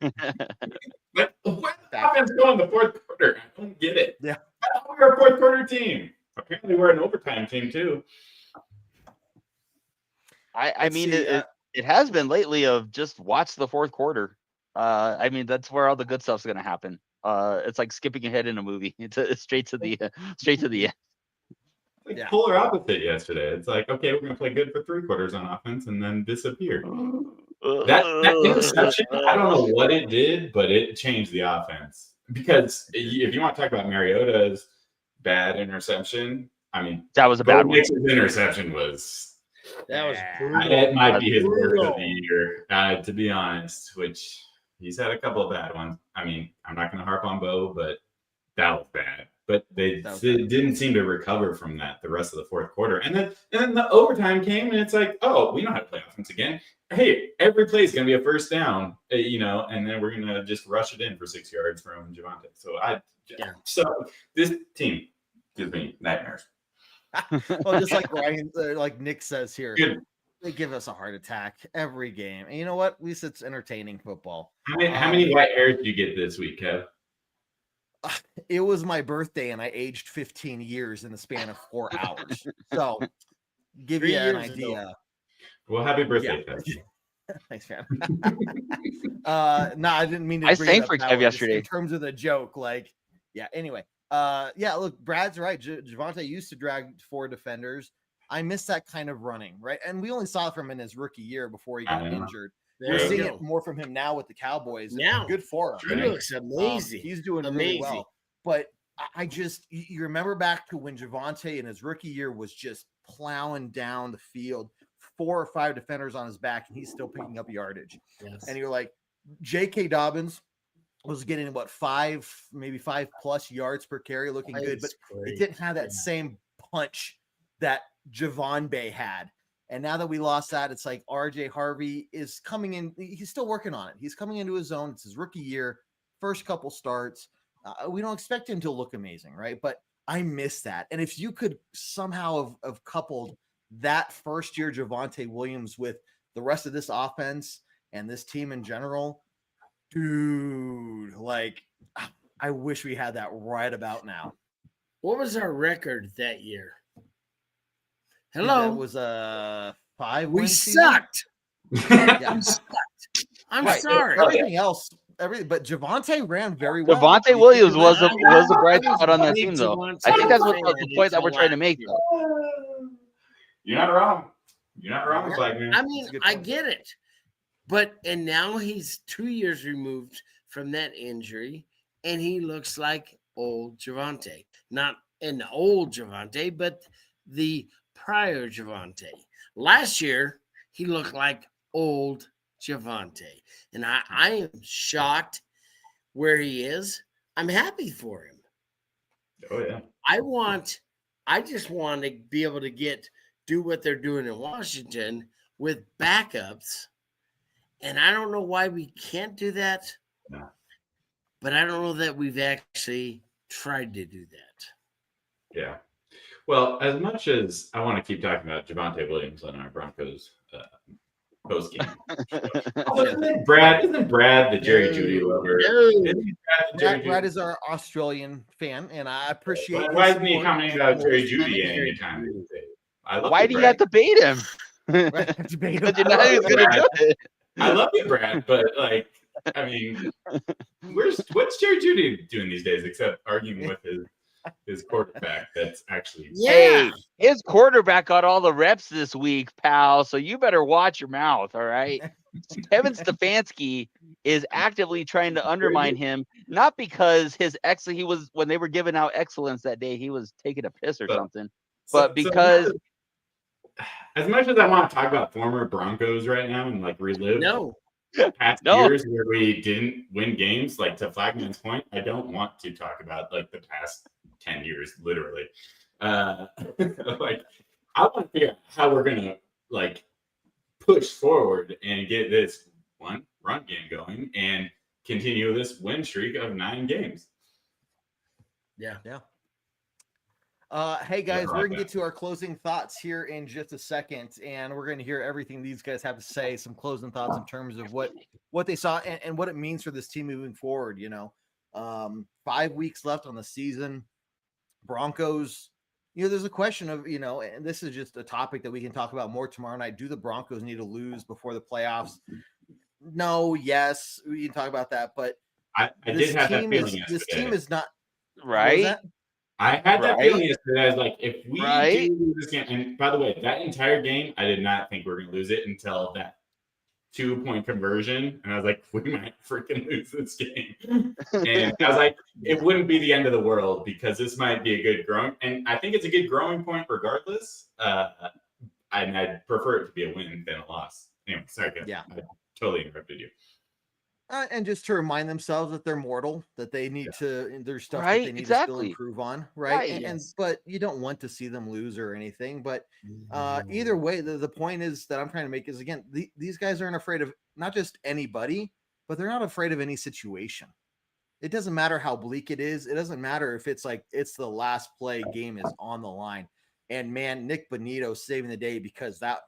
But where the offense go in the fourth quarter? I don't get it. Yeah. We're a fourth quarter team. Apparently, we're an overtime team too. I mean, it has been lately of just watch the fourth quarter. I mean, that's where all the good stuff's going to happen. It's like skipping ahead in a movie. It's straight to the end. Polar opposite yesterday. It's like, okay, we're going to play good for 3 quarters on offense and then disappear. That interception, I don't know what it did, but it changed the offense. Because if you want to talk about Mariota's bad interception, I mean, that was a bad one. Nix's interception was. That was brutal. It might be his worst of the year, to be honest, which he's had a couple of bad ones. I mean, I'm not going to harp on Bo, but that was bad. But they didn't seem to recover from that the rest of the fourth quarter. And then the overtime came, and it's like, oh, we know how to play offense again. Hey, every play is going to be a first down, and then we're going to just rush it in for 6 yards from Javonte. So this team gives me nightmares. Well, just like Ryan, like Nick says here, they give us a heart attack every game. And you know what? At least it's entertaining football. How many white hairs did you get this week, Kev? It was my birthday, and I aged 15 years in the span of 4 hours. So, give you an idea. Well, happy birthday, Kev. Thanks, man. No, I didn't mean to. I sang for Kev yesterday. In terms of the joke, anyway. Look, Brad's right. Javonte used to drag 4 defenders. I miss that kind of running, right? And we only saw it from in his rookie year before he got injured. We're seeing it more from him now with the Cowboys. Now, good for him. He looks amazing. He's doing really well. But I just, you remember back to when Javonte in his rookie year was just plowing down the field, 4 or 5 defenders on his back, and he's still picking up yardage. Yes. And you're like, J.K. Dobbins was getting 5, maybe 5+ yards per carry, looking good, but it didn't have that same punch that Javonte had. And now that we lost that, it's like RJ Harvey is coming in. He's still working on it. He's coming into his own. It's his rookie year, first couple starts. We don't expect him to look amazing, right? But I miss that. And if you could somehow have coupled that first year Javonte Williams with the rest of this offense and this team in general, dude, I wish we had that right about now. What was our record that year? Hello. It was a 5. We sucked. Yeah. I'm sorry. Everything else, but Javonte ran very well. Javonte Williams was a bright spot on that team, though. I think that's what the point that we're trying to make, though. You're not wrong. You're not wrong, man. I mean, I get it. And now he's 2 years removed from that injury, and he looks like old Javonte. Not an old Javonte, but the prior Javonte. Last year, he looked like old Javonte. And I am shocked where he is. I'm happy for him. Oh, yeah. I just want to be able to do what they're doing in Washington with backups. And I don't know why we can't do that. No. but I don't know that we've actually tried to do that. Yeah. Well, as much as I want to keep talking about Javonte Williams on our Broncos post game, isn't Brad the Jerry Jeudy lover? Isn't he Brad the Jerry Brad Jeudy? is our Australian fan, and I appreciate. Why his isn't he support. commenting about Well, Jerry this Jeudy time of anytime these days? I love Why you, do you Brad. have to bait him? Right, debate Because you about know it. he's gonna do it. I love you, Brad, but like, I mean, what's Jerry Jeudy doing these days except arguing with his quarterback? That's actually Hey, his quarterback got all the reps this week, pal. So you better watch your mouth, all right? Kevin Stefanski is actively trying to undermine him, not because he was when they were giving out excellence that day, he was taking a piss or something, but because as much as I want to talk about former Broncos right now and like relive past No. years where we didn't win games, like to Flagman's point, I don't want to talk about like the past 10 years, literally. Like I want to figure out how we're gonna like push forward and get this one run game going and continue this win streak of 9 games. Yeah. Hey guys, we're gonna get to our closing thoughts here in just a second, and we're gonna hear everything these guys have to say. Some closing thoughts in terms of what they saw and what it means for this team moving forward. 5 weeks left on the season. Broncos. There's a question of and this is just a topic that we can talk about more tomorrow night. Do the Broncos need to lose before the playoffs? No, yes, we can talk about that, but I did have that feeling yesterday. This team is not right. I had that feeling yesterday. I was like, if we do lose this game, and by the way, that entire game, I did not think we were going to lose it until that 2-point conversion. And I was like, we might freaking lose this game. And I was like, it wouldn't be the end of the world because this might be a good growing. And I think it's a good growing point regardless. And I'd prefer it to be a win than a loss. Anyway, sorry, guys. Yeah. I totally interrupted you. And just to remind themselves that they're mortal, that they need to, there's stuff that they need to still improve on, right? But you don't want to see them lose or anything. But either way, the point is that I'm trying to make is, again, these guys aren't afraid of not just anybody, but they're not afraid of any situation. It doesn't matter how bleak it is. It doesn't matter if it's like it's the last play, game is on the line. And man, Nick Bonito saving the day because that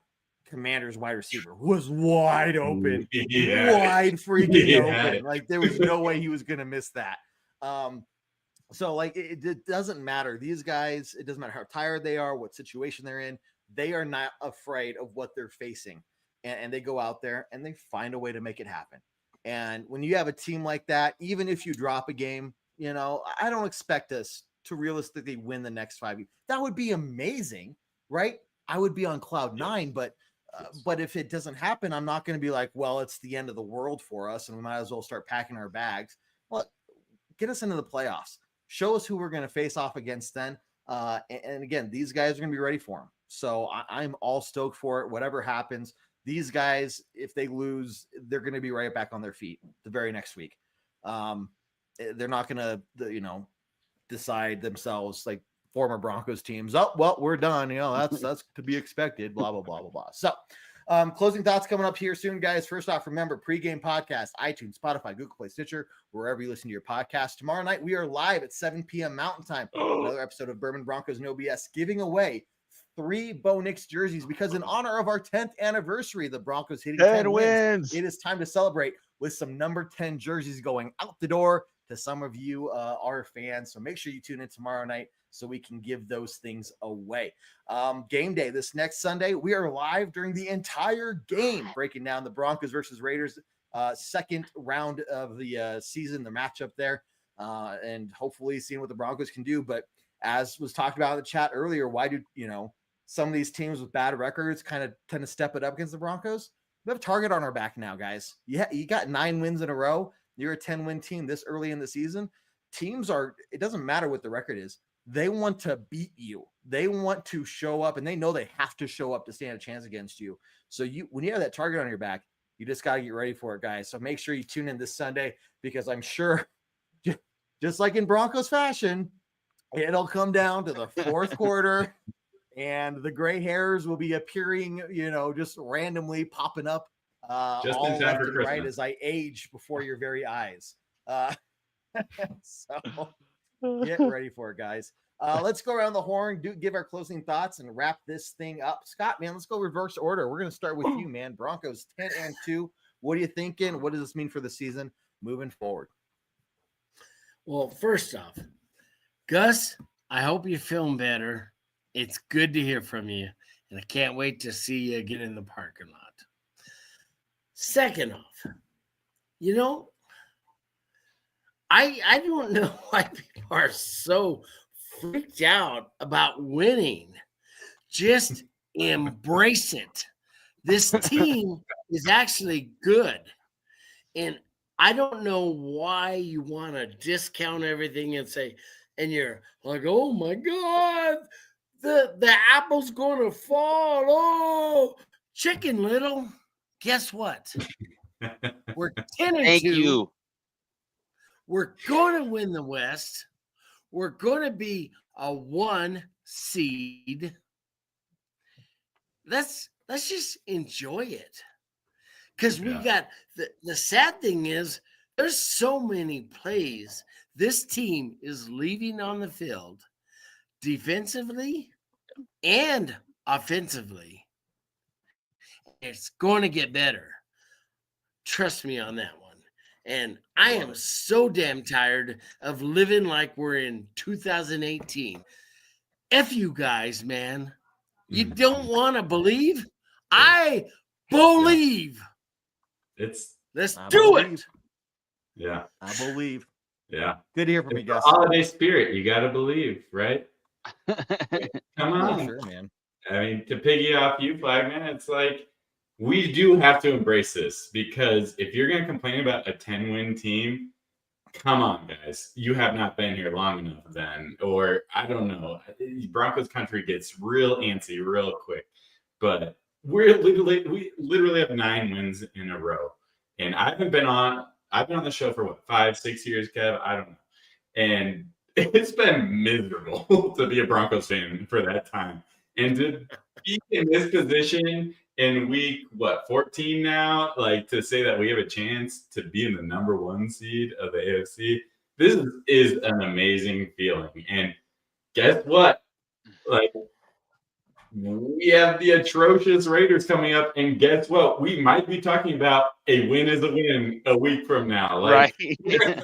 Commander's wide receiver was wide open, wide freaking open. Like there was no way he was going to miss that. So like it doesn't matter. These guys, it doesn't matter how tired they are, what situation they're in. They are not afraid of what they're facing, and they go out there and they find a way to make it happen. And when you have a team like that, even if you drop a game, I don't expect us to realistically win the next 5 years. That would be amazing, right? I would be on cloud 9, but if it doesn't happen, I'm not going to be like, well, it's the end of the world for us and we might as well start packing our bags. Well, get us into the playoffs. Show us who we're going to face off against then. And again, these guys are going to be ready for them. So I'm all stoked for it. Whatever happens, these guys, if they lose, they're going to be right back on their feet the very next week. They're not going to, decide themselves like former Broncos teams. Oh, well, we're done. That's to be expected, blah, blah, blah, blah, blah. So closing thoughts coming up here soon, guys. First off, remember pregame podcast, iTunes, Spotify, Google Play, Stitcher, wherever you listen to your podcast. Tomorrow night, we are live at 7 p.m. Mountain Time. Another episode of Bourbon Broncos No B.S. giving away 3 Bo Nix jerseys because in honor of our 10th anniversary, the Broncos hitting 10 wins. It is time to celebrate with some number 10 jerseys going out the door to some of you, our fans. So make sure you tune in tomorrow night so we can give those things away. Game day this next Sunday, we are live during the entire game, breaking down the Broncos versus Raiders second round of the season, the matchup there, and hopefully seeing what the Broncos can do. But as was talked about in the chat earlier, why do some of these teams with bad records kind of tend to step it up against the Broncos? We have a target on our back now, guys. Yeah, you got 9 wins in a row. You're a 10-win team this early in the season. Teams it doesn't matter what the record is. They want to beat you. They want to show up, and they know they have to show up to stand a chance against you. So when you have that target on your back, you just got to get ready for it, guys. So make sure you tune in this Sunday because I'm sure, just like in Broncos fashion, it'll come down to the fourth quarter, and the gray hairs will be appearing, just randomly popping up just all in time left for and Christmas. right as I age before your very eyes. So get ready for it, guys. Let's go around the horn, give our closing thoughts, and wrap this thing up. Scott, man, let's go reverse order. We're going to start with you, man. Broncos 10-2. What are you thinking? What does this mean for the season moving forward? Well, first off, Gus, I hope you're feeling better. It's good to hear from you, and I can't wait to see you again in the parking lot. Second off, you know, I don't know why people are so freaked out about winning. Just embrace it. This team is actually good. And I don't know why you want to discount everything and say, and you're like, oh my God, the apple's going to fall. Oh, Chicken Little. Guess what? We're 10-2. Thank you. We're going to win the West. We're going to be a 1 seed. Let's just enjoy it. Because we got the sad thing is there's so many plays this team is leaving on the field defensively and offensively. It's going to get better. Trust me on that one. And I am so damn tired of living like we're in 2018. F you guys, man. You don't want to believe? I believe. Let's do it. Yeah. I believe. Yeah. Good to hear from you, Gus. Holiday spirit. You got to believe, right? Come on. Oh, sure, man. I mean, to piggy off you, Flagman, it's like we do have to embrace this because if you're going to complain about a 10-win team, come on, guys. You have not been here long enough then. Or I don't know. Broncos country gets real antsy real quick. But we literally have 9 wins in a row. And I've been on the show for what, 5-6 years, Kev? I don't know. And it's been miserable to be a Broncos fan for that time. And to be in this position in week, 14 now, like to say that we have a chance to be in the number 1 seed of the AFC, this is an amazing feeling. And guess what? Like, we have the atrocious Raiders coming up, and guess what? We might be talking about a win is a win a week from now. Like, Right.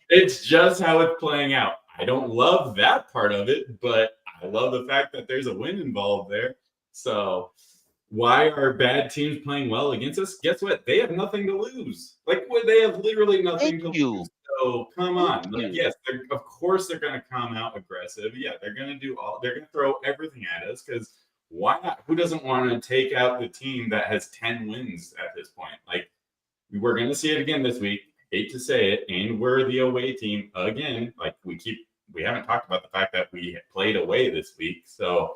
It's just how it's playing out. I don't love that part of it, but I love the fact that there's a win involved there. So why are bad teams playing well against us? Guess what? They have nothing to lose. Like, they have literally nothing to lose. So come on. Like, yes, of course they're going to come out aggressive. Yeah, they're going to throw everything at us because why not? Who doesn't want to take out the team that has 10 wins at this point? Like, we're going to see it again this week. Hate to say it, and we're the away team again. Like, we haven't talked about the fact that we played away this week. So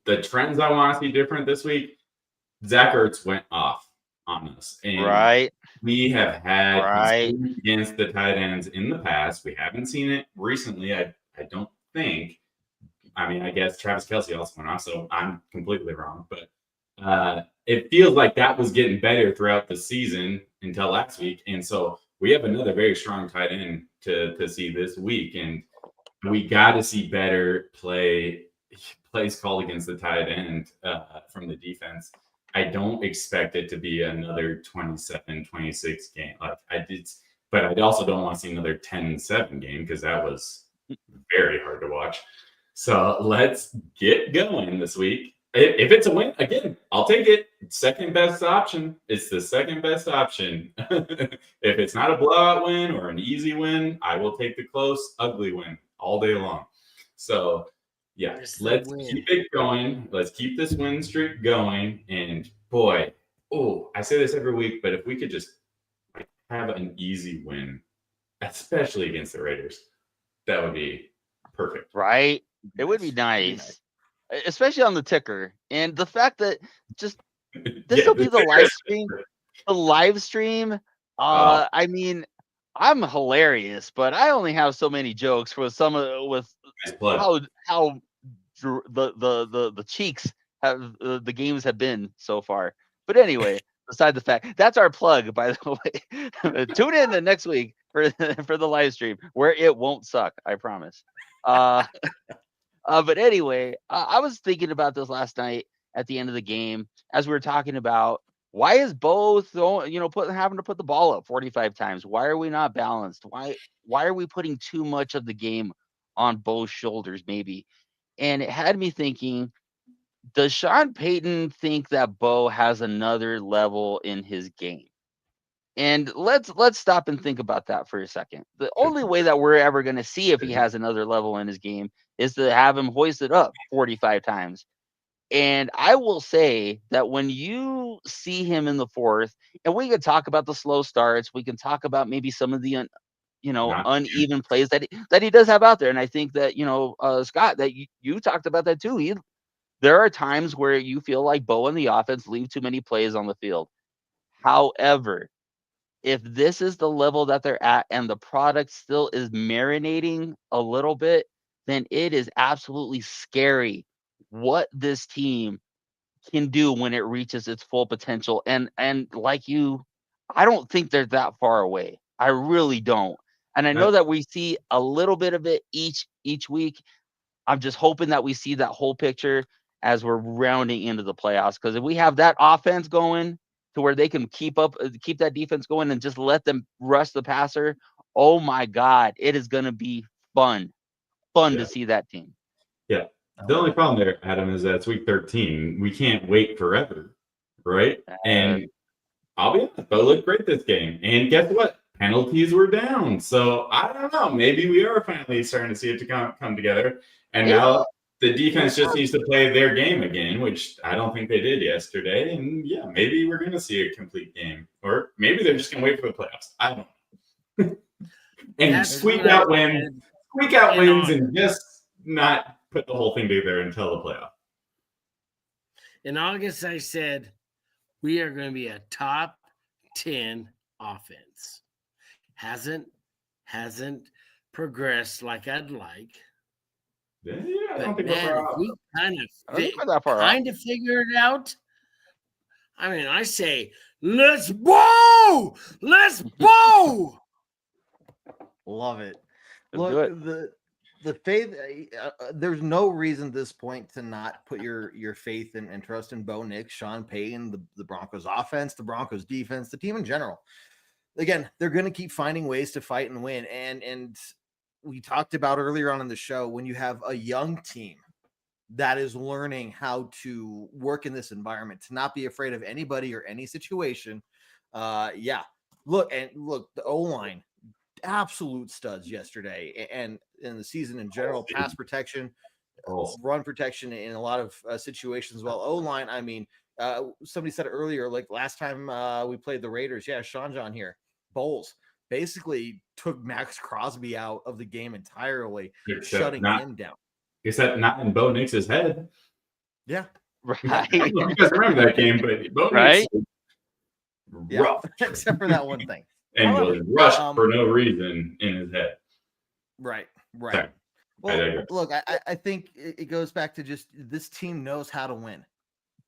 the trends I want to see different this week, Zach Ertz went off on us. And we have had against the tight ends in the past. We haven't seen it recently, I don't think. I mean, I guess Travis Kelce also went off, so I'm completely wrong. But it feels like that was getting better throughout the season until last week. And so we have another very strong tight end to see this week. And we got to see better plays called against the tight end from the defense. I don't expect it to be another 27-26 game. But I also don't want to see another 10-7 game because that was very hard to watch. So let's get going this week. If it's a win, again, I'll take it. Second best option. It's the second best option. If it's not a blowout win or an easy win, I will take the close, ugly win all day long. So, yeah, let's keep it going. Let's keep this win streak going. And boy, I say this every week, but if we could just have an easy win, especially against the Raiders, that would be perfect. Right? It would be nice. Especially on the ticker. And the fact that just this will be the live stream. The live stream. I mean, I'm hilarious, but I only have so many jokes with how the cheeks have the games have been so far. But anyway, Beside the fact, that's our plug, by the way. Tune in the next week for the live stream where it won't suck. I promise. But anyway, I was thinking about this last night at the end of the game as we were talking about why is both having to put the ball up 45 times. Why are we not balanced? Why are we putting too much of the game on both shoulders? Maybe, and it had me thinking. Does Sean Payton think that Bo has another level in his game? And let's stop and think about that for a second. The only way that we're ever going to see if he has another level in his game is to have him hoist it up 45 times. And I will say that when you see him in the fourth, and we can talk about the slow starts, we can talk about maybe some of the uneven plays that he does have out there. And I think that Scott, that you talked about that too. There are times where you feel like Bo and the offense leave too many plays on the field. However, if this is the level that they're at and the product still is marinating a little bit, then it is absolutely scary what this team can do when it reaches its full potential. And like you, I don't think they're that far away. I really don't. And I know that we see a little bit of it each week. I'm just hoping that we see that whole picture as we're rounding into the playoffs. Because if we have that offense going to where they can keep that defense going and just let them rush the passer, oh my God, it is going to be fun to see that team. Yeah. The only problem there, Adam, is that it's week 13. We can't wait forever, right? And I'll be honest, Bo looked great this game. And guess what? Penalties were down. So I don't know. Maybe we are finally starting to see it to come together. And now the defense just needs to play their game again, which I don't think they did yesterday. And yeah, maybe we're going to see a complete game. Or maybe they're just going to wait for the playoffs. I don't know. And squeak out wins and just not put the whole thing together until the playoff. In August, I said, we are going to be a top 10 offense. Hasn't progressed like I'd like. Yeah, I don't But think man, if we kind of figure it out, I mean, I say, let's bow! Let's bow! Love it. Let's Look, the faith. There's no reason at this point to not put your faith and trust in Bo Nix, Sean Payton, the Broncos offense, the Broncos defense, the team in general. Again, they're going to keep finding ways to fight and win. And we talked about earlier on in the show, when you have a young team that is learning how to work in this environment, to not be afraid of anybody or any situation. Look, the O-line, absolute studs yesterday, and in the season in general, pass protection, run protection in a lot of situations. Well, O-line, I mean, somebody said it earlier, like last time we played the Raiders. Yeah, Sean John here. Bowles basically took Max Crosby out of the game entirely, shutting him down. Except not in Bo Nix's head. Yeah. Right. I don't know if you guys remember that game, but Bo Nix was rough. Except for that one thing. And was rushed for no reason in his head. Right. Sorry. Well, look, I think it goes back to just this team knows how to win.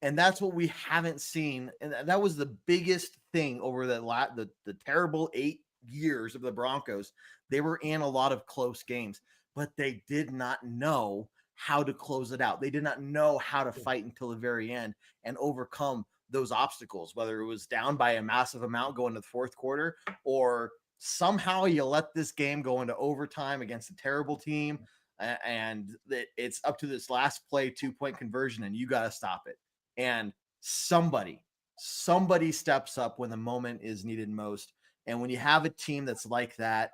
And that's what we haven't seen. And that was the biggest thing over the terrible 8 years of the Broncos. They were in a lot of close games, but they did not know how to close it out. They did not know how to fight until the very end and overcome those obstacles, whether it was down by a massive amount going to the fourth quarter, or somehow you let this game go into overtime against a terrible team, and it's up to this last play 2-point conversion, and you got to stop it. And somebody steps up when the moment is needed most. And when you have a team that's like that,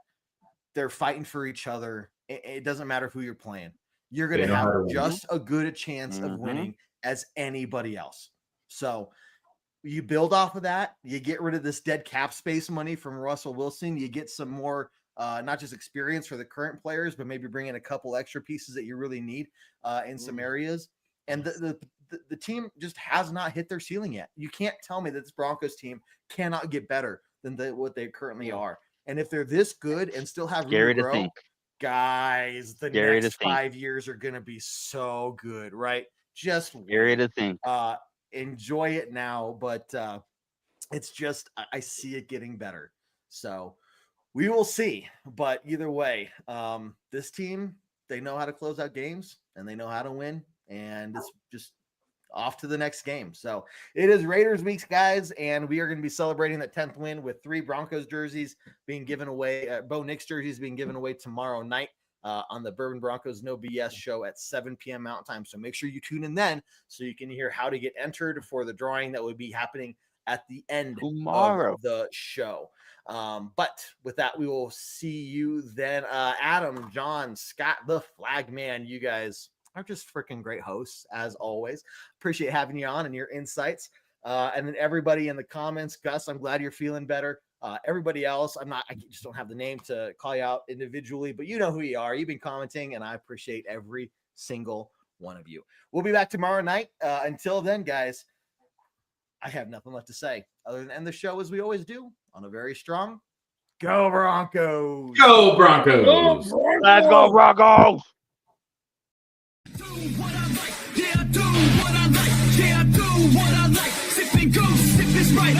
they're fighting for each other. It doesn't matter who you're playing. You're going to have just as good a chance of winning as anybody else. So you build off of that. You get rid of this dead cap space money from Russell Wilson. You get some more, not just experience for the current players, but maybe bring in a couple extra pieces that you really need in some areas. And the team just has not hit their ceiling yet. You can't tell me that this Broncos team cannot get better than what they currently are. And if they're this good and still have room to grow, guys, the next 5 years are going to be so good, right? Just scary to think. Enjoy it now. But it's just, I see it getting better. So we will see. But either way, this team, they know how to close out games and they know how to win. And it's just off to the next game. So it is Raiders week, guys, and we are going to be celebrating that 10th win with 3 Broncos jerseys being given away. Bo Nix jerseys being given away tomorrow night on the Bourbon Broncos No BS show at 7 p.m. Mountain Time. So make sure you tune in then so you can hear how to get entered for the drawing that would be happening at the end tomorrow of the show. But with that, we will see you then. Adam, John, Scott, the flag man, you guys are just freaking great hosts as always. Appreciate having you on and your insights. And then everybody in the comments, Gus, I'm glad you're feeling better. Everybody else, I just don't have the name to call you out individually, but you know who you are. You've been commenting and I appreciate every single one of you. We'll be back tomorrow night. Until then, guys, I have nothing left to say other than end the show as we always do on a very strong Go Broncos. Go Broncos. Let's go Broncos. Do what I like, yeah, I do what I like, yeah, I do what I like. Sip and go, sip is right.